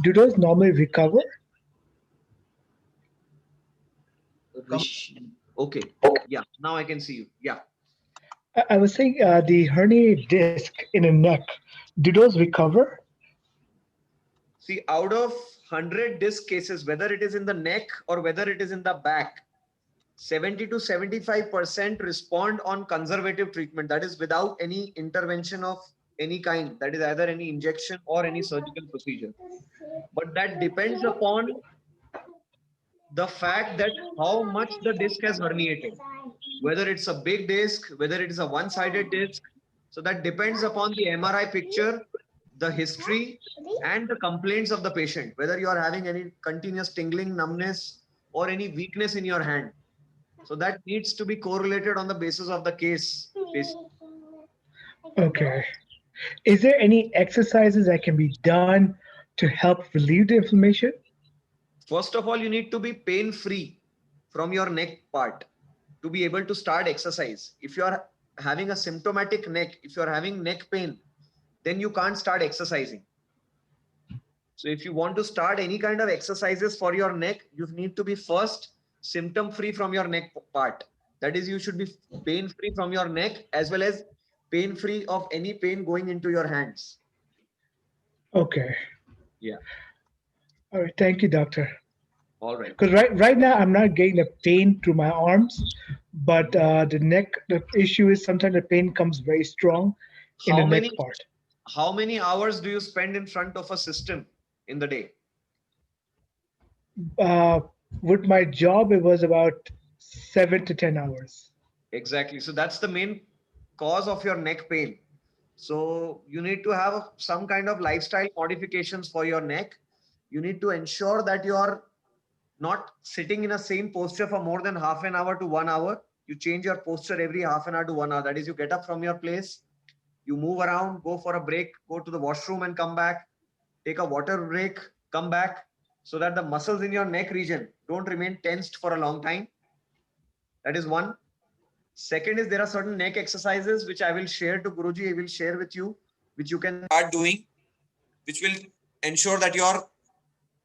do those normally recover? Okay. Yeah. Now I can see you. Yeah. I was saying the herniated disc in the neck, do those recover? See, out of 100 disc cases, whether it is in the neck or whether it is in the back, 70 to 75% respond on conservative treatment. That is without any intervention of any kind. That is either any injection or any surgical procedure. But that depends upon the fact that how much the disc has herniated. Whether it's a big disc, whether it is a one-sided disc. So that depends upon the MRI picture, the history, and the complaints of the patient. Whether you are having any continuous tingling, numbness, or any weakness in your hand. So that needs to be correlated on the basis of the case. Okay. Is there any exercises that can be done to help relieve the inflammation? First of all, you need to be pain-free from your neck part to be able to start exercise. If you are having a symptomatic neck, if you are having neck pain, then you can't start exercising. So if you want to start any kind of exercises for your neck, you need to be first symptom-free from your neck part. That is, you should be pain-free from your neck as well as pain-free of any pain going into your hands. Okay. Yeah. All right. Thank you, doctor. All right. Because right now I'm not getting the pain through my arms, but the neck, the issue is sometimes the pain comes very strong in the neck part. How many hours do you spend in front of a system in the day? With my job, it was about 7 to 10 hours. Exactly. So that's the main cause of your neck pain. So you need to have some kind of lifestyle modifications for your neck. You need to ensure that you are not sitting in a same posture for more than half an hour to 1 hour. You change your posture every half an hour to 1 hour. That is, you get up from your place, you move around, go for a break, go to the washroom and come back, take a water break, come back, so that the muscles in your neck region don't remain tensed for a long time. That is one. Second is, there are certain neck exercises which I will share to Guruji. I will share with you, which you can start doing, which will ensure that your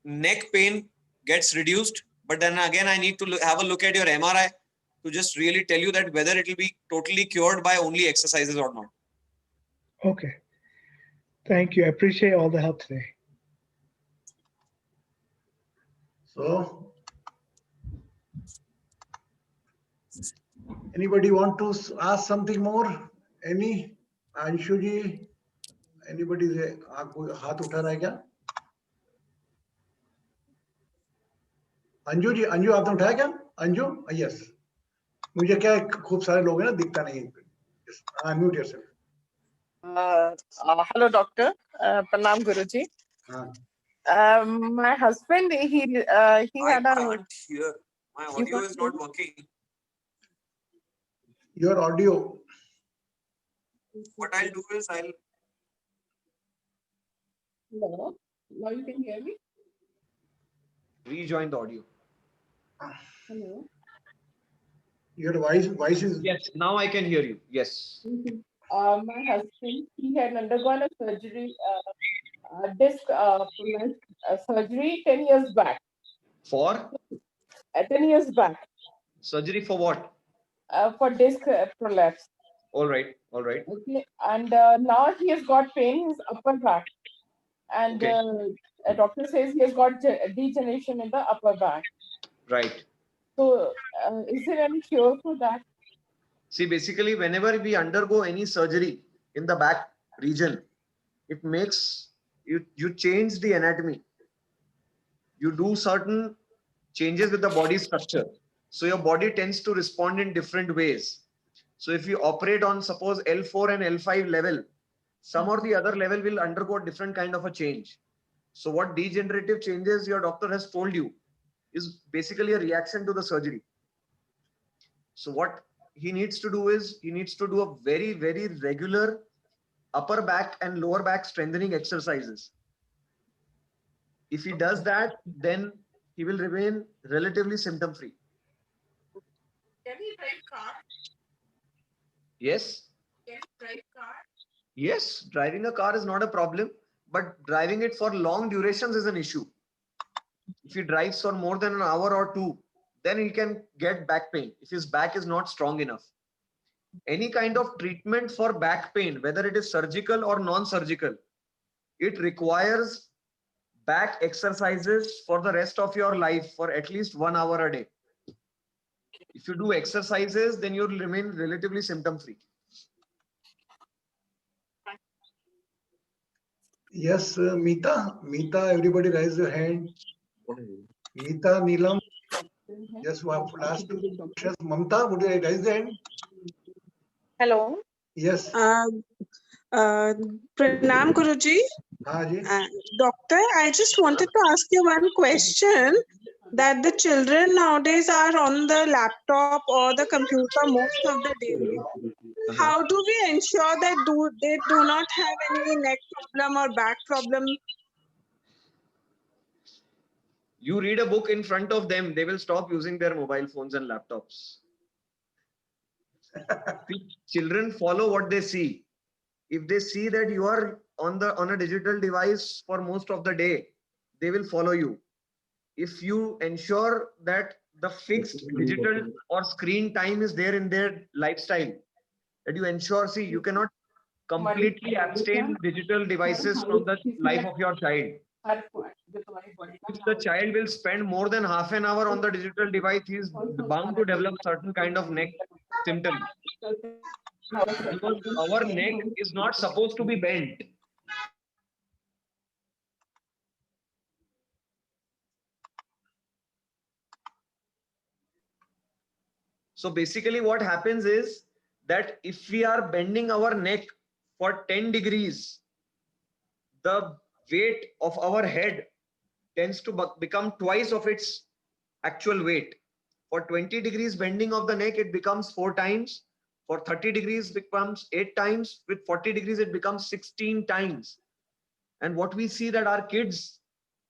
neck pain gets reduced. But then again, I need to have a look at your MRI to just really tell you that whether it will be totally cured by only exercises or not. Okay. Thank you. I appreciate all the help today. So, anybody want to ask something more? Any? Anshu ji, anybody से हाथ उठा रहा है क्या? अंजू जी, अंजू आपने उठाया क्या? Anju, yes. मुझे क्या खूब सारे लोग हैं ना, दिखता नहीं. Unmute yourself. Hello, doctor. Pranam Guruji. My husband, he had a. Can't hear. My audio is not working. Your audio. What I'll do is I'll. Hello. Now you can hear me. Rejoin the audio. Hello. Your voice is. Yes, now I can hear you. Yes. My husband, he had undergone a surgery, disc surgery 10 years back. For? 10 years back. Surgery for what? For disc prolapse. All right. All right. Okay. And now he has got pain in his upper back. And a doctor says he has got degeneration in the upper back. Right. So is there any cure for that? See, basically, whenever we undergo any surgery in the back region, it makes you change the anatomy. you do certain changes with the body structure. So your body tends to respond in different ways. So if you operate on suppose L4 and L5 level, some or the other level will undergo different kind of a change. So what degenerative changes your doctor has told you is basically a reaction to the surgery. So what he needs to do is he needs to do a very, very regular upper back and lower back strengthening exercises. If he does that, then he will remain relatively symptom free. Can he drive car? Yes. Can he drive car? Yes, driving a car is not a problem, but driving it for long durations is an issue. If he drives for more than an hour or two, then he can get back pain if his back is not strong enough. Any kind of treatment for back pain, whether it is surgical or non-surgical, it requires back exercises for the rest of your life for at least 1 hour a day. If you do exercises, then you'll remain relatively symptom free. Yes, Meeta, everybody raise your hand. Meeta, Neelam, just one last two questions. Mamta, would you raise the hand? Hello. Yes. Pranam Guruji. हाँ जी. Doctor, I just wanted to ask you one question. That the children nowadays are on the laptop or the computer most of the day. How do we ensure that they do not have any neck problem or back problem? You read a book in front of them, they will stop using their mobile phones and laptops. Children follow what they see. If they see that you are on a digital device for most of the day, they will follow you. If you ensure that the fixed digital or screen time is there in their lifestyle, that you ensure, see, you cannot completely abstain digital devices from the life of your child. If the child will spend more than half an hour on the digital device, he is bound to develop certain kind of neck symptoms. Because our neck is not supposed to be bent. So basically what happens is that if we are bending our neck for 10 degrees, the weight of our head tends to become twice of its actual weight. For 20 degrees bending of the neck, it becomes 4 times. For 30 degrees, it becomes 8 times. With 40 degrees, it becomes 16 times. And what we see that our kids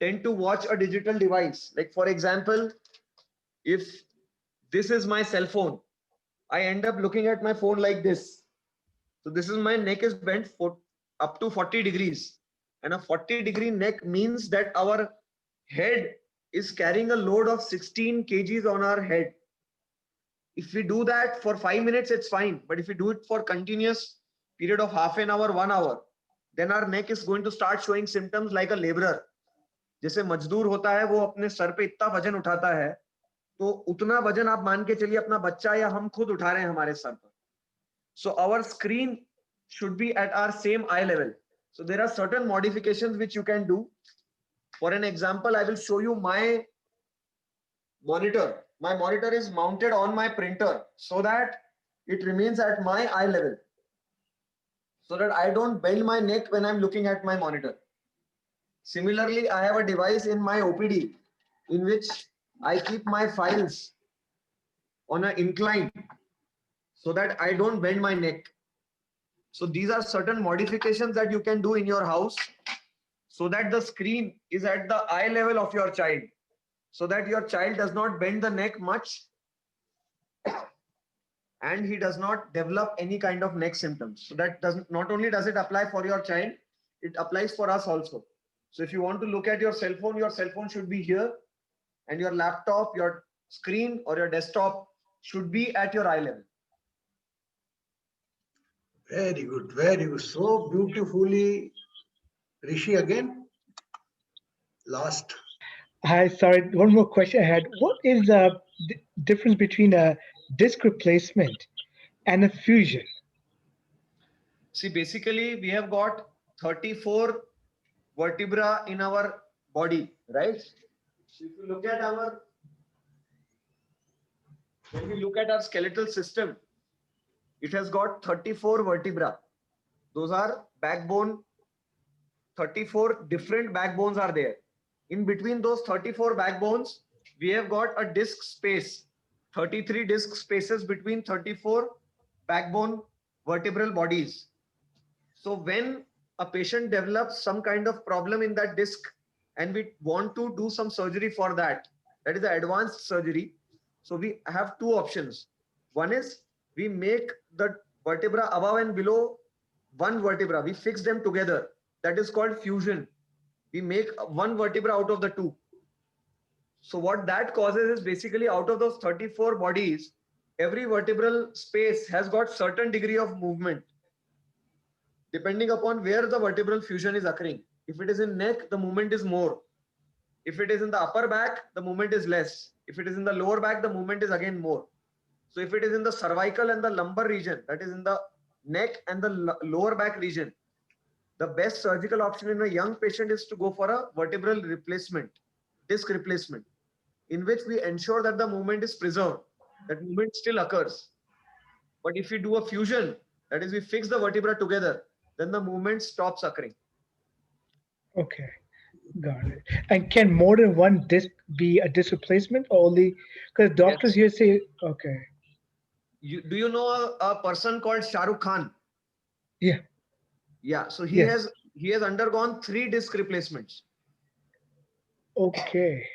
tend to watch a digital device. Like for example, if this is my cell phone, I end up looking at my phone like this. So this is my neck is bent for up to 40 degrees. And a 40-degree neck means that our head is carrying a load of 16 kgs on our head. If we do that for 5 minutes, it's fine. But if we do it for continuous period of half an hour, 1 hour, then our neck is going to start showing symptoms like a laborer. जैसे मजदूर होता है वो अपने sir पे इतना वजन उठाता है, तो उतना वजन आप मान के चलिए अपना बच्चा या हम खुद उठा रहे हैं हमारे सर पर. So our screen should be at our same eye level. So there are certain modifications which you can do. For an example, I will show you my monitor. My monitor is mounted on my printer so that it remains at my eye level, so that I don't bend my neck when I'm looking at my monitor. Similarly, I have a device in my OPD in which I keep my files on an incline so that I don't bend my neck. So these are certain modifications that you can do in your house so that the screen is at the eye level of your child, so that your child does not bend the neck much and he does not develop any kind of neck symptoms. So that doesn't, not only does it apply for your child, it applies for us also. So if you want to look at your cell phone should be here, and your laptop, your screen or your desktop should be at your eye level. Very good, very good. So beautifully. Rishi again. Last. Hi, sorry, one more question I had. What is the difference between a disc replacement and a fusion? See, basically we have got 34 vertebra in our body, right? If you look at when we look at our skeletal system, it has got 34 vertebra. Those are backbone. 34 different backbones are there. In between those 34 backbones, we have got a disc space, 33 disc spaces between 34 backbone vertebral bodies. So when a patient develops some kind of problem in that disc and we want to do some surgery for that, that is the advanced surgery. So we have two options. One is we make the vertebra above and below one vertebra, we fix them together. That is called fusion. We make one vertebra out of the two. So what that causes is basically out of those 34 bodies, every vertebral space has got certain degree of movement depending upon where the vertebral fusion is occurring. If it is in neck, the movement is more. If it is in the upper back, the movement is less. If it is in the lower back, the movement is again more. So if it is in the cervical and the lumbar region, that is in the neck and the lower back region, the best surgical option in a young patient is to go for a vertebral replacement, disc replacement, in which we ensure that the movement is preserved, that movement still occurs. But if we do a fusion, that is we fix the vertebra together, then the movement stops occurring. Okay, got it. And can more than one disc be a disc replacement or only, because doctors here say, okay. Do you know a person called Shah Rukh Khan? Yeah. Yeah, so he has undergone 3 disc replacements. Okay.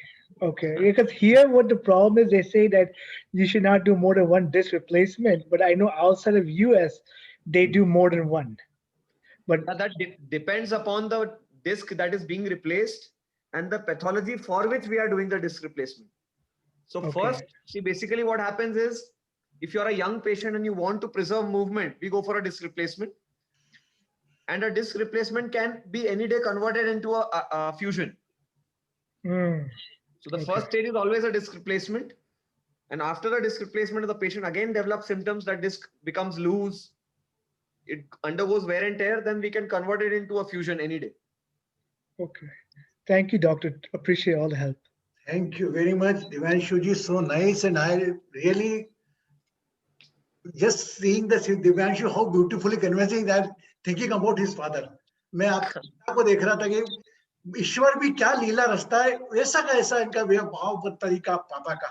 Okay, because here what the problem is, they say that you should not do more than one disc replacement, but I know outside of US, they do more than one. But that depends upon the disc that is being replaced and the pathology for which we are doing the disc replacement. So first, see, basically what happens is, if you're a young patient and you want to preserve movement, we go for a disc replacement. And a disc replacement can be any day converted into a fusion. So the first stage is always a disc replacement. And after the disc replacement, the patient again develops symptoms that disc becomes loose, it undergoes wear and tear, then we can convert it into a fusion any day. Okay. Thank you, doctor. Appreciate all the help. Thank you very much, Divyanshu ji. So nice, and I really just seeing the Divyanshu how beautifully convincing that thinking about his father. मैं आपको देख रहा था कि ईश्वर भी क्या लीला रचता है, ऐसा का ऐसा इनका भाव तरीका पापा का,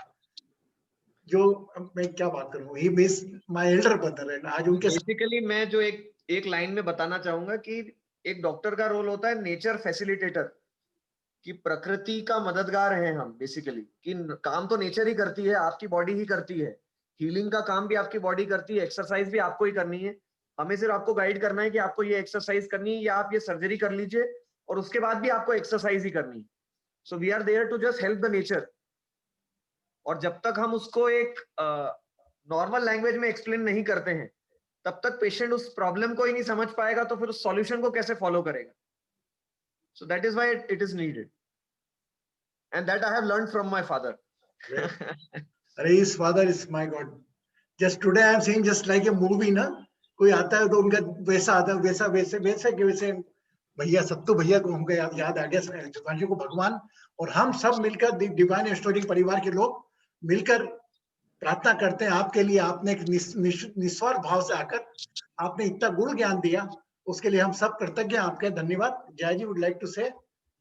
जो मैं क्या बात करूं. He is my elder brother and आज उनके बेसिकली मैं जो एक लाइन में बताना चाहूंगा कि एक डॉक्टर का रोल होता है नेचर फैसिलिटेटर, कि प्रकृति का मददगार है हम बेसिकली, कि काम तो नेचर ही करती है, आपकी बॉडी ही करती है, हीलिंग का काम भी आपकी बॉडी करती है, एक्सरसाइज भी आपको ही करनी है, हमें सिर्फ आपको गाइड करना है कि आपको ये एक्सरसाइज करनी है या आप ये सर्जरी कर लीजिए और उसके बाद भी आपको एक्सरसाइज ही करनी है. So we are there to just help the nature. और जब तक हम उसको एक नॉर्मल लैंग्वेज में एक्सप्लेन नहीं करते हैं, तब तक पेशेंट उस प्रॉब्लम को ही नहीं समझ पाएगा, तो फिर उस सॉल्यूशन को कैसे फॉलो करेगा. So that is why it is needed, and that I have learned from my father. His father is, my God. Just today I am seeing just like a movie, ना कोई आता है तो उनका वैसा आता है, वैसा वैसे वैसे के वैसे भैया सत्तू भैया को हमको याद आ गया, दिव्यांशु को भगवान, और हम सब मिलकर डिवाइन एस्ट्रोलॉजी परिवार के लोग मिलकर प्रार्थना करते हैं आपके लिए. आपने एक निस्वार्थ भाव से आकर आपने इतना गुरु ज्ञान दिया, उसके लिए हम सब कृतज्ञ हैं आपके. धन्यवाद. जय जी would like to say,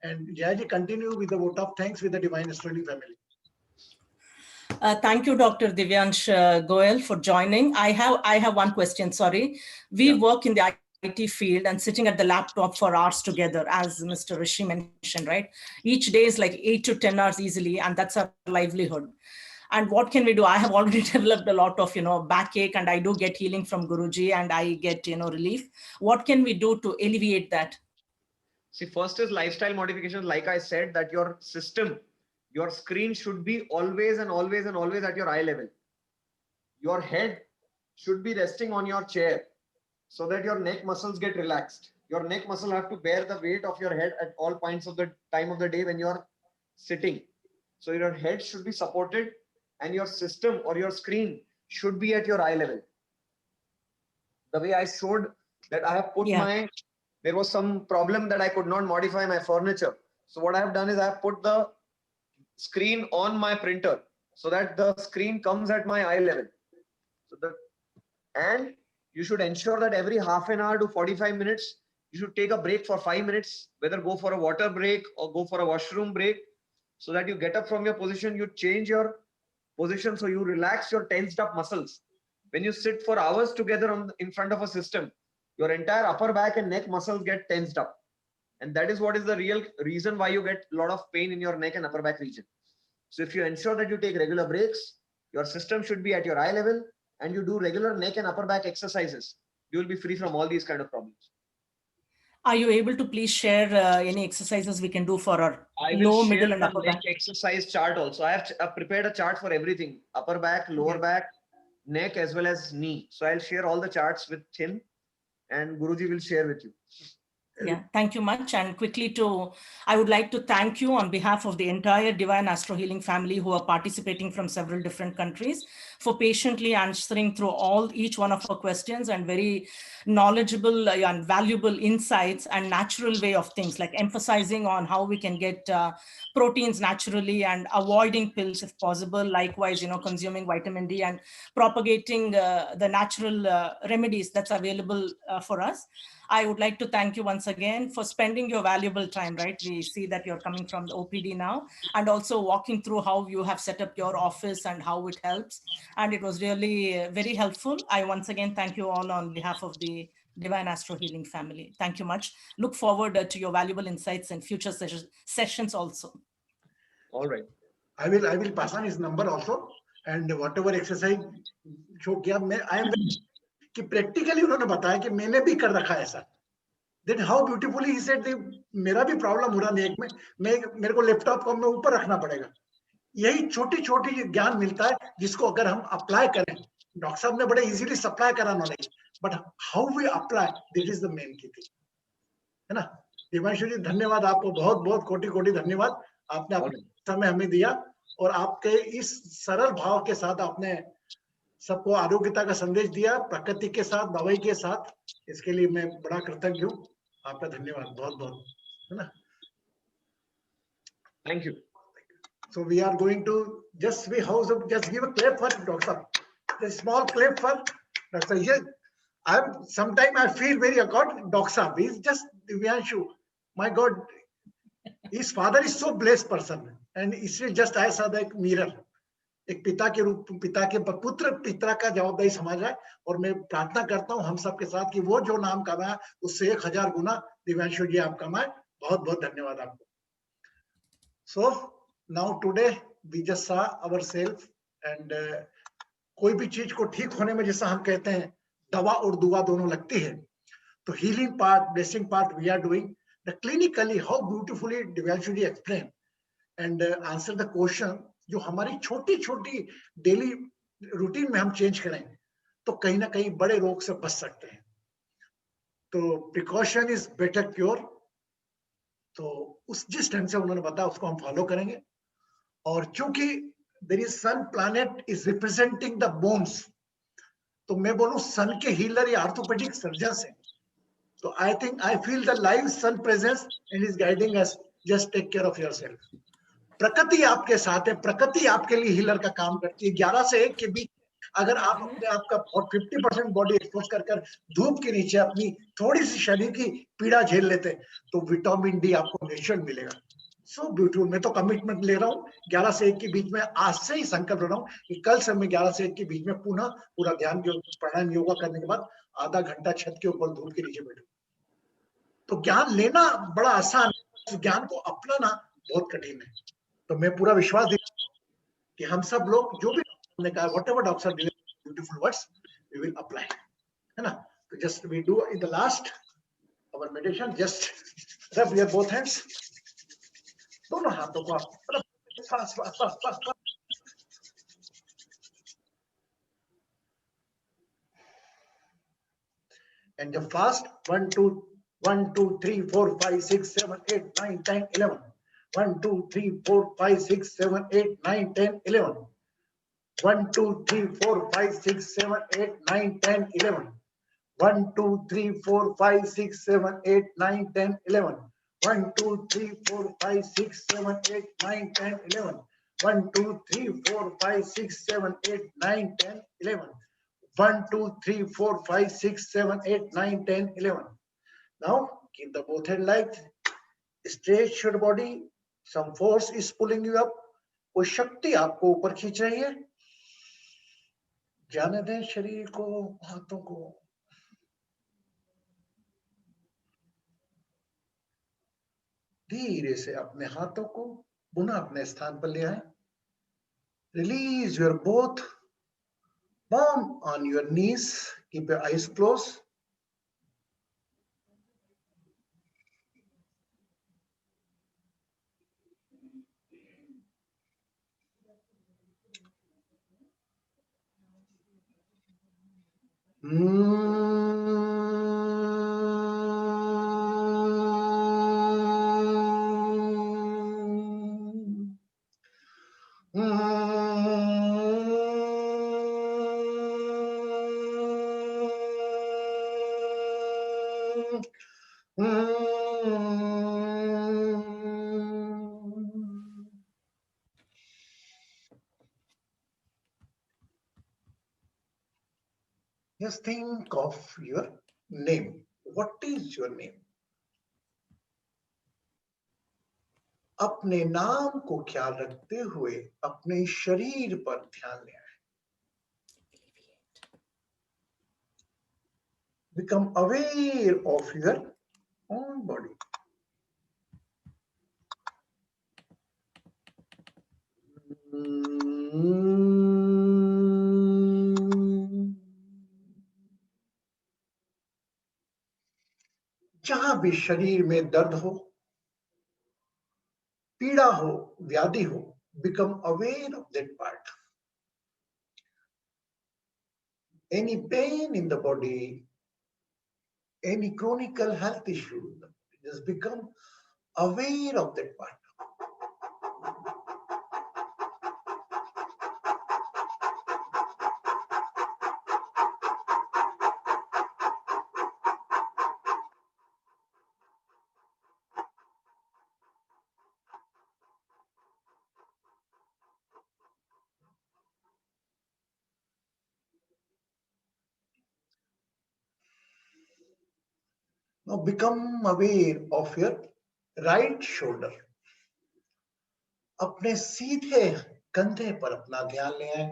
and Jai ji continue with the vote of thanks with the Divine Astrology family. Thank you, Dr. Divyansh Goel, for joining. I have one question. Sorry, we work in the IT field and sitting at the laptop for hours together, as Mr. Rishi mentioned, right? Each day is like 8 to 10 hours easily, and that's our livelihood. And what can we do? I have already developed a lot of, backache, and I do get healing from Guruji, and I get, relief. What can we do to alleviate that? See, first is lifestyle modification. Like I said, that your system, your screen should be always and always and always at your eye level. Your head should be resting on your chair so that your neck muscles get relaxed. Your neck muscle have to bear the weight of your head at all points of the time of the day when you're sitting. So your head should be supported and your system or your screen should be at your eye level. The way I showed that I have put there was some problem that I could not modify my furniture. So what I have done is I have put the screen on my printer so that the screen comes at my eye level. And you should ensure that every half an hour to 45 minutes, you should take a break for 5 minutes, whether go for a water break or go for a washroom break, so that you get up from your position, you change your position, so you relax your tensed up muscles. When you sit for hours together in front of a system, your entire upper back and neck muscles get tensed up. And that is what is the real reason why you get a lot of pain in your neck and upper back region. So if you ensure that you take regular breaks, your system should be at your eye level, and you do regular neck and upper back exercises, you will be free from all these kind of problems. Are you able to please share any exercises we can do for our low, middle, and upper back? Exercise chart also. I've prepared a chart for everything: upper back, lower back, neck, as well as knee. So I'll share all the charts with him, and Guruji will share with you. Yeah, thank you much. And quickly I would like to thank you on behalf of the entire Divine Astro Healing family who are participating from several different countries for patiently answering through each one of our questions, and very knowledgeable and valuable insights and natural way of things, like emphasizing on how we can get proteins naturally and avoiding pills if possible. Likewise, consuming vitamin D and propagating the natural remedies that's available for us. I would like to thank you once again for spending your valuable time, right? We see that you're coming from the OPD now, and also walking through how you have set up your office and how it helps. And it was really very helpful. I once again thank you all on behalf of the Divine Astro Healing family. Thank you much. Look forward to your valuable insights in future sessions also. All right. I will pass on his number also, and whatever exercise जो किया I am कि practically उन्होंने बताया कि मैंने भी कर रखा है ऐसा. Then how beautifully he said मेरा भी problem हो रहा नेक में, मेरे को लैपटॉप को मैं ऊपर रखना पड़ेगा. यही छोटी ज्ञान मिलता है जिसको अगर हम अप्लाई करें. डॉक्टर साहब ने बड़े इजीली सप्लाई करा knowledge, but how we apply, this is the main key thing, है ना. दिवांशु जी धन्यवाद, आपको बहुत बहुत कोटि धन्यवाद. आपने अपना समय हमें दिया, और आपके इस सरल भाव के साथ आपने सबको आरोग्यता का संदेश दिया, प्रकृति के साथ, दवाई के साथ. इसके लिए मैं बड़ा कृतज्ञ हूँ. आपका धन्यवाद बहुत बहुत, है ना. Thank you. So we are going to just give a clap for Dr. Saab. A small clap for Dr. Yes, sometimes I feel very awkward. Dr. Saab, he's just Divyanshu. My God, his father is so blessed person, and इसलिए just I saw the mirror. एक पिता के रूप, पिता के पुत्र पिता का जवाबदारी समझ रहा है, और मैं प्रार्थना करता हूँ हम सबके साथ कि वो जो नाम कमाया उससे 1000 गुना दिव्यांशु जी आप कमाए. बहुत बहुत धन्यवाद आपको. So now today we just saw ourselves, and कोई भी चीज को ठीक होने में जैसा हम कहते हैं दवा और दुआ दोनों लगती है, तो healing part, blessing part we are doing. The clinically how beautifully Divyanshu ji explain and answer the question, जो हमारी छोटी डेली रूटीन में हम चेंज करें तो कहीं ना कहीं बड़े रोग से बच सकते हैं. तो प्रिकॉशन इज बेटर क्योर. तो जिस ढंग से उन्होंने बताया उसको हम फॉलो करेंगे. और चूंकि there is sun planet is representing the bones, तो मैं बोलूं सन के हीलर या ऑर्थोपेडिक सर्जन है. तो I think I feel the live sun presence and is guiding us. Just take care of yourself. प्रकृति आपके साथ है, प्रकृति आपके लिए हीलर का काम करती है. 11 से 1 के बीच अगर आप अपने आप का 50% बॉडी एक्सपोज कर धूप के नीचे अपनी थोड़ी सी शरीर की पीड़ा झेल लेते तो विटामिन डी आपको नेचुरल मिलेगा. So beautiful. मैं तो कमिटमेंट ले रहा हूँ 11 से 1 के बीच में, आज से ही संकल्प ले रहा हूँ कि कल से मैं 11 से 1 के बीच में पुनः पूरा ध्यान प्राणायाम योगा करने के बाद आधा घंटा छत के ऊपर धूप के नीचे बैठूं. तो ज्ञान लेना बड़ा आसान है, ज्ञान को अपनाना बहुत कठिन है. तो मैं पूरा विश्वास देता हूं कि हम सब लोग जो भी हमने कहा, whatever doctor beautiful words we will apply, है ना. तो just we do in the last hour meditation, just rub your both hands, दोनों हाथों को फास्ट. एंड जब fast 1 2 3 4 5 6 7 8 9 10 11 1 2 3 4 5 6 7 8 9 10 11 1 2 3 4 5 6 7 8 9 10 11 1 2 3 4 5 6 7 8 9 10 11 1 2 3 4 5 6 7 8 9 10 11 1, 2, 3, 4, 5, 6, 7, 8, 9, 10, 11. 1, 2, 3, 4, 5, 6, 7, 8, 9, 10, 11. Now keep the both hand legs, stretch your body. Some force is pulling you up. कोई शक्ति आपको ऊपर खींच रही है. जाने दें शरीर को, हाथों को. धीरे से अपने हाथों को पुनः अपने स्थान पर ले आए. Release your both palm on your knees. Keep your eyes closed. Just think of your name. What is your name? अपने नाम को ख्याल रखते हुए अपने शरीर पर ध्यान ले आए. Become aware of your own body. जहां भी शरीर में दर्द हो, पीड़ा हो, व्याधि हो, become aware of that part. Any pain in the body, any chronic health issue, just become aware of that part. Now become aware of your right shoulder. अपने सीधे कंधे पर अपना ध्यान ले आए.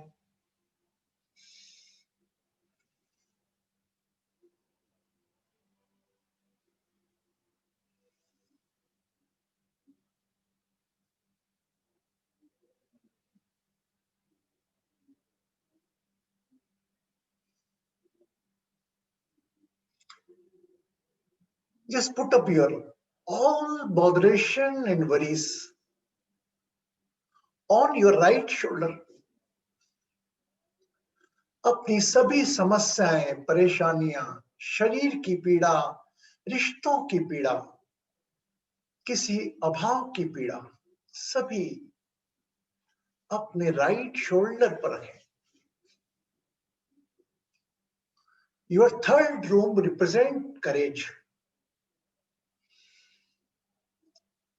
Just put up your all botheration and worries on your right shoulder. अपनी सभी समस्याएं, परेशानियां, शरीर की पीड़ा, रिश्तों की पीड़ा, किसी अभाव की पीड़ा, सभी अपने राइट शोल्डर पर रखें. Your third room represent courage.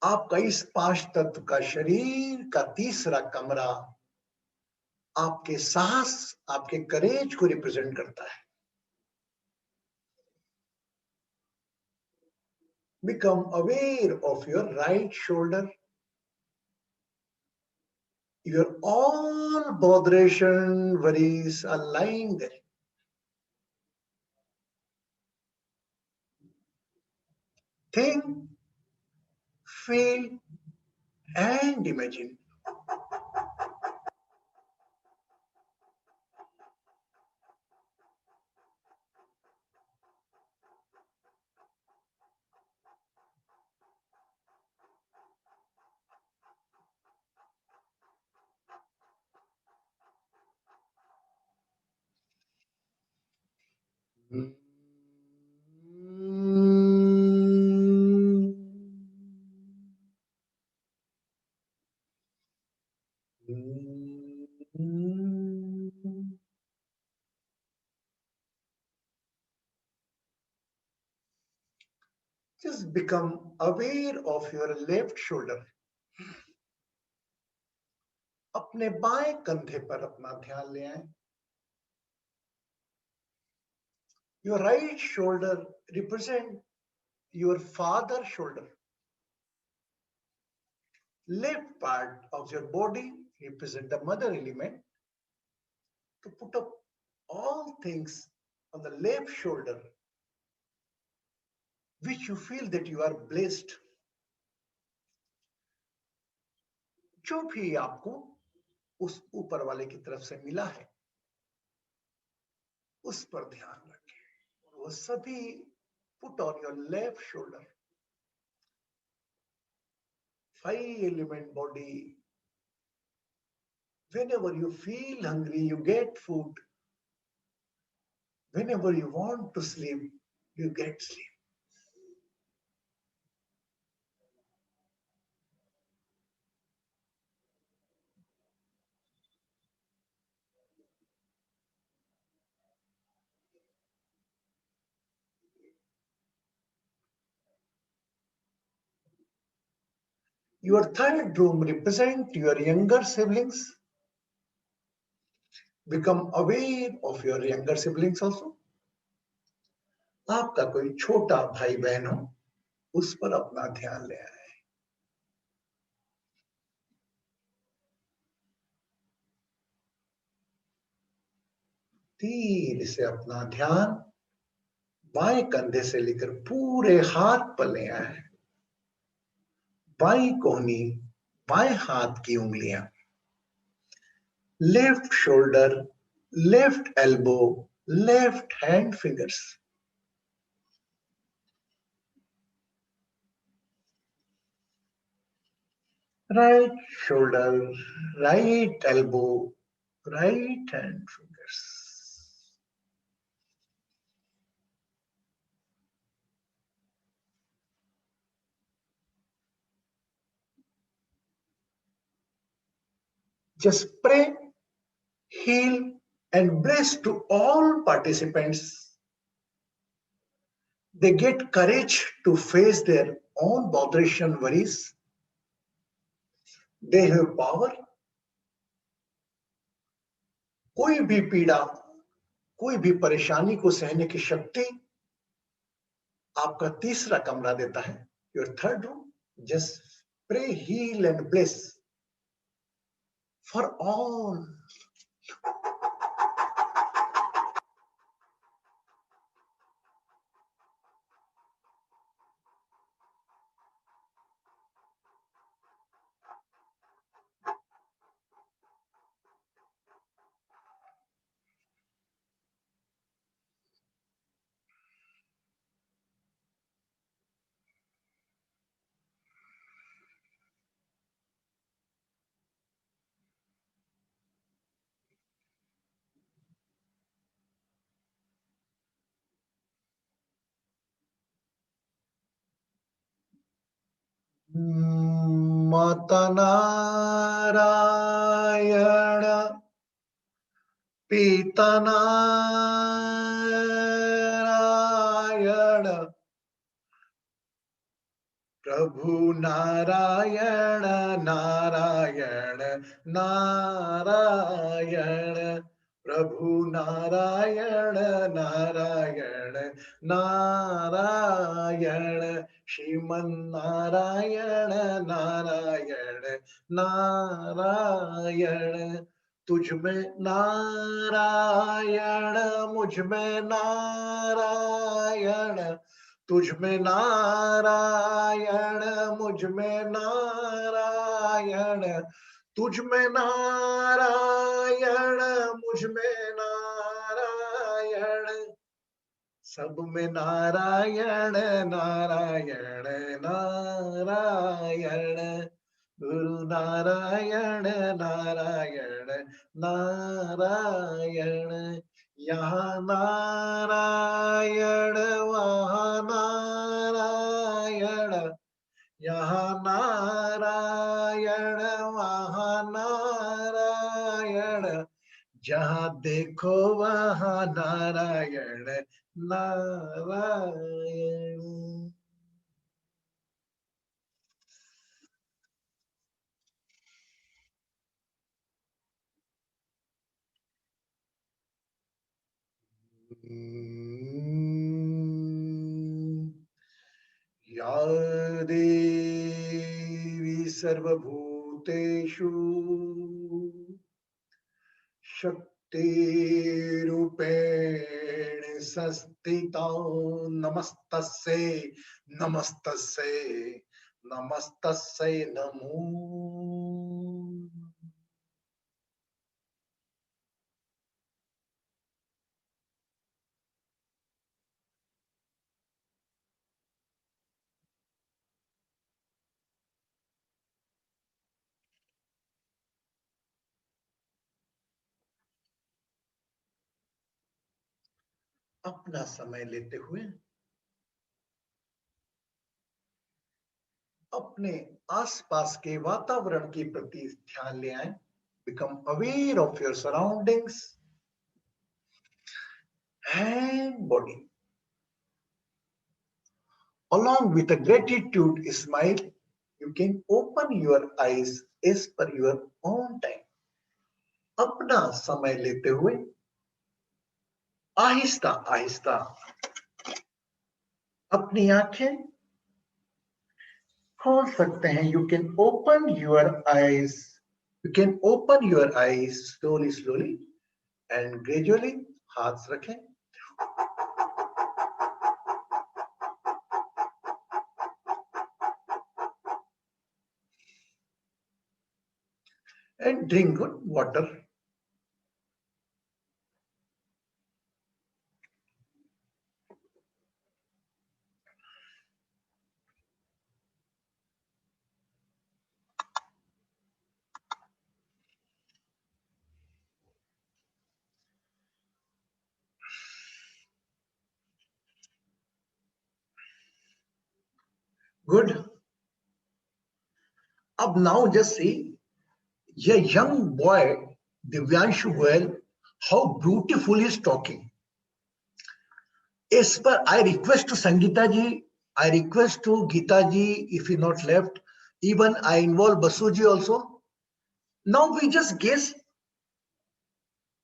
आपका इस 5 तत्व का शरीर का तीसरा कमरा आपके साहस, आपके करेज को रिप्रेजेंट करता है. Become aware of your right shoulder. Your all botheration, worries are lying there. Think, feel, and imagine. Just become aware of your left shoulder. अपने बाएं कंधे पर अपना ध्यान ले आए। Your right shoulder represent your father's shoulder. Left part of your body represent the mother element. To put up all things on the left shoulder, which you feel that you are blessed. जो भी आपको उस ऊपर वाले की तरफ से मिला है, उस पर ध्यान रखें। वो सभी put on your left shoulder. 5 element body. Whenever you feel hungry, you get food. Whenever you want to sleep, you get sleep. Your third room represent your younger siblings. Become aware of your younger siblings also. आपका कोई छोटा भाई बहन हो, उस पर अपना ध्यान ले आए। धीरे से अपना ध्यान बाएं कंधे से लेकर पूरे हाथ पर ले आए। बाईं कोहनी, बाएं हाथ की उंगलियां, left shoulder, left elbow, left hand fingers. Right shoulder, right elbow, right hand fingers. Just pray, heal, and bless to all participants. They get courage to face their own botheration worries. They have power. कोई भी पीड़ा, कोई भी परेशानी को सहने की शक्ति आपका तीसरा कमरा देता है, your third room. Just pray, heal, and bless for all. माता नारायण, पिता नारायण, प्रभु नारायण नारायण नारायण, प्रभु नारायण नारायण नारायण, श्रीमन नारायण नारायण नारायण। तुझ में नारायण, मुझ में नारायण, तुझ में नारायण, मुझ में नारायण, तुझ में नारायण, मुझ में नारायण, सब में नारायण नारायण नारायण, गुरु नारायण नारायण नारायण। यहाँ नारायण, वहाँ नारायण, यहाँ नारायण, वहाँ नारायण, जहाँ देखो वहाँ नारायण नारायण। या देवी सर्वभूतेषु शक्तिरूपेण संस्थिता नमस्तस्यै नमस्तस्यै नमस्तस्यै नमो। अपना समय लेते हुए अपने आसपास के वातावरण के प्रति ध्यान ले आए। Become aware of your surroundings and body. Along with a gratitude smile, you can open your eyes as per your own time. अपना समय लेते हुए आहिस्ता आहिस्ता अपनी आंखें खोल सकते हैं। You can open your eyes. You can open your eyes slowly, slowly and gradually. हाथ रखें। And drink good water. Good. Ab now just see a young boy, Divyanshu Goyal, how beautiful he is talking. As per, I request to Sangeeta ji, I request to Geeta ji, if he not left, even I involve Basu ji also. Now we just guess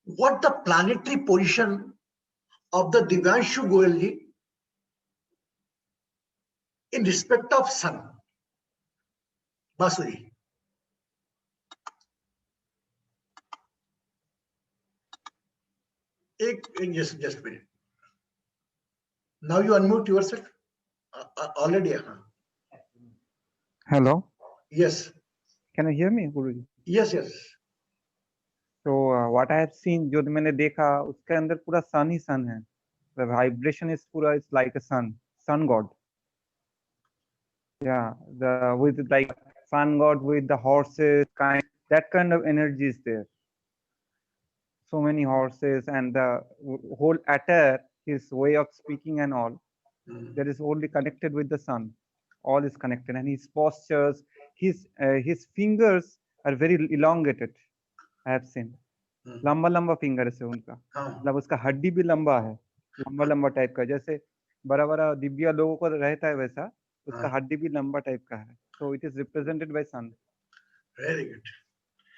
what the planetary position of the Divyanshu Goyal ji in respect of sun. Basu ji. Just a minute. Now you unmute yourself. Already. Hello. Yes. Can you hear me, Guruji? Yes, yes. So what I have seen, जो मैंने देखा, उसके अंदर पूरा sun ही sun है. The vibration is पूरा, it's like a sun god. Yeah, with like sun god with the horses, that kind of energy is there. So many horses and the whole attire, his way of speaking and all, that is only connected with the sun. All is connected, and his postures, his fingers are very elongated. I have seen. लंबा finger है उनका, मतलब उसका हड्डी भी लंबा है, लंबा टाइप का, जैसे बड़ा दिव्या लोगों को रहता है वैसा उसका हड्डी भी लंबा टाइप का है. So it is represented by sun. Very good.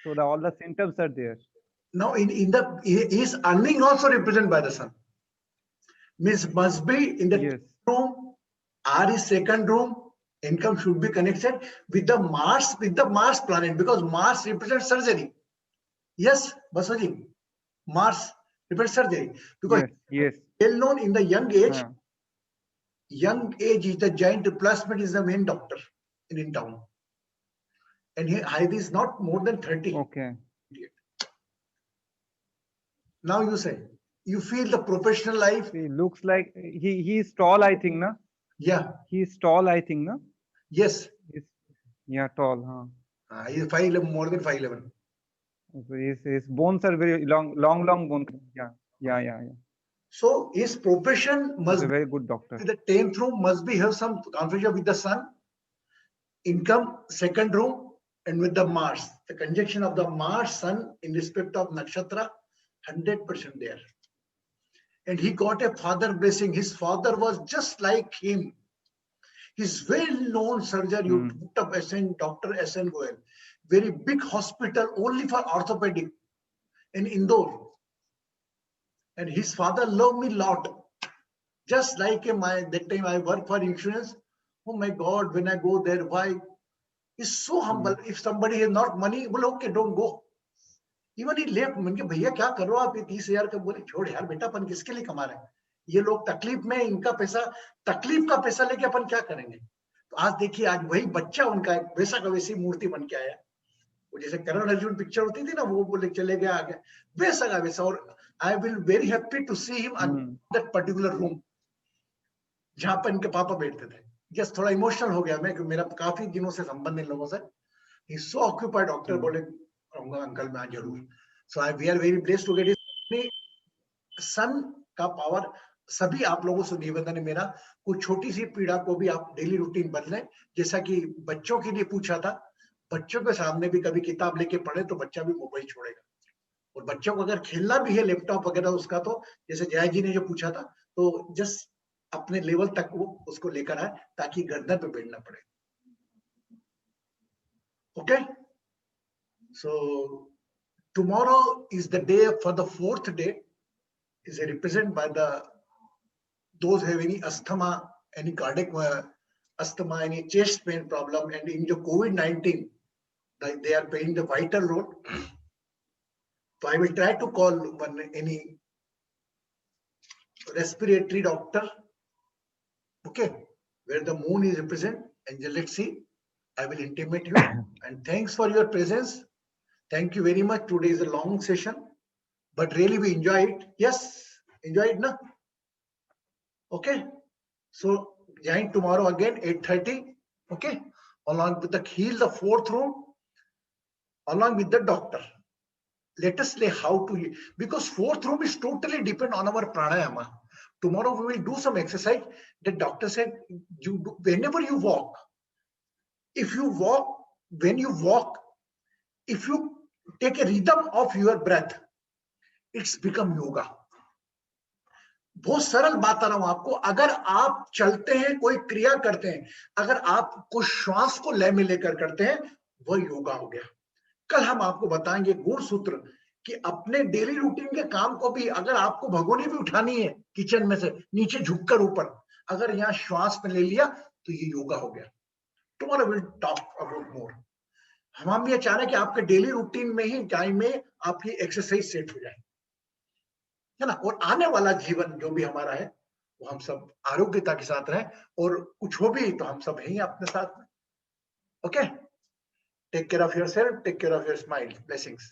So all the symptoms are there. Now his earning also represented by the sun. Means must be in the room or his second room. Income should be connected with the Mars planet, because Mars represents surgery. Yes, Basuji, Mars represents surgery, because yes. Well known in the young age. Young age is the giant replacement, is the main doctor in town, and he is not more than 30. Okay. Now you say you feel the professional life. He looks like he is tall, I think, na? Yeah. He is tall, I think, na? Yes. Yeah, tall. He is 5'11", more than 5'11". So his bones are very long bones. Yeah. So his profession must be a very good doctor. The 10th room must be have some configuration with the sun. Income second room, and with the Mars, the conjunction of the Mars Sun in respect of nakshatra, 100% there. And he got a father blessing. His father was just like him. His well-known surgeon, Dr. S.N. Goyal, very big hospital only for orthopedic in Indore. and his father loved me lot. Just like that time I work for insurance. Oh my God, when I go there, why? He's so humble. If somebody has not money, well, okay, don't go. Even he left. मैंने भैया क्या कर रहे हो आप, ये 30,000 का? बोले छोड़ यार बेटा, अपन किसके लिए कमा रहे हैं? ये लोग तकलीफ में, इनका पैसा, तकलीफ का पैसा लेके अपन क्या करेंगे? तो आज देखिए, आज वही बच्चा उनका वैसा का वैसी मूर्ति बन के आया। वो जैसे करण अर्जुन पिक्चर होती थी ना, वो बोले चले गया आगे, वैसा का वैसा। और I will very happy to see him in that particular room जहां पर इनके पापा बैठते थे। जस्ट थोड़ा इमोशनल हो गया मैं, क्योंकि मेरा काफी दिनों से संबंध इन लोगों से। He so occupied. डॉक्टर बोले अंकल मैं जरूर। So I we are very blessed to get his sun का पावर। सभी आप लोगों से निवेदन है मेरा, कुछ छोटी सी पीड़ा को भी आप डेली रूटीन बदलें। जैसा कि बच्चों के लिए पूछा था, बच्चों के सामने भी कभी किताब लेके पढ़े तो बच्चा भी मोबाइल छोड़ेगा। और बच्चों को अगर खेलना भी है लैपटॉप वगैरह उसका, तो जैसे जय जी ने जो पूछा था, तो जस्ट अपने लेवल तक वो उसको लेकर आए ताकि गर्दन पे बैठना पड़े। Okay, so tomorrow is the day for the 4th day is represented by those who have any asthma, any cardiac asthma, any chest pain problem, and in the COVID-19, like they are playing the vital role. So I will try to call any respiratory doctor, okay, where the moon is represented, and let's see, I will intimate you. And thanks for your presence. Thank you very much. Today is a long session, but really we enjoy it. Yes, enjoy it, na? Okay. So join tomorrow again 8:30. Okay, along with the heal the 4th room, along with the doctor. Let us say how to, because 4th room is totally depend on our pranayama. Tomorrow we will do some exercise. The doctor said, you do, whenever you walk, if you walk, when you walk, if you take a rhythm of your breath, it's become yoga. बहुत सरल बात आ रहा हूं आपको। अगर आप चलते हैं, कोई क्रिया करते हैं, अगर आप कुछ श्वास को लय में लेकर करते हैं, वो योगा हो गया। कल हम आपको बताएंगे गुण सूत्र कि अपने डेली रूटीन के काम को भी, अगर आपको भगोनी भी उठानी है किचन में से नीचे झुककर ऊपर, अगर यहाँ श्वास में ले लिया तो ये योगा हो गया। Tomorrow will talk about more. हम ये चाह रहे हैं कि आपके डेली रूटीन में ही टाइम में आपकी एक्सरसाइज सेट हो जाए, है ना। और आने वाला जीवन जो भी हमारा है, वो हम सब आरोग्यता के साथ रहें, और कुछ हो भी तो हम सब हैं अपने साथ में। Okay, take care of yourself, take care of your smile. Blessings.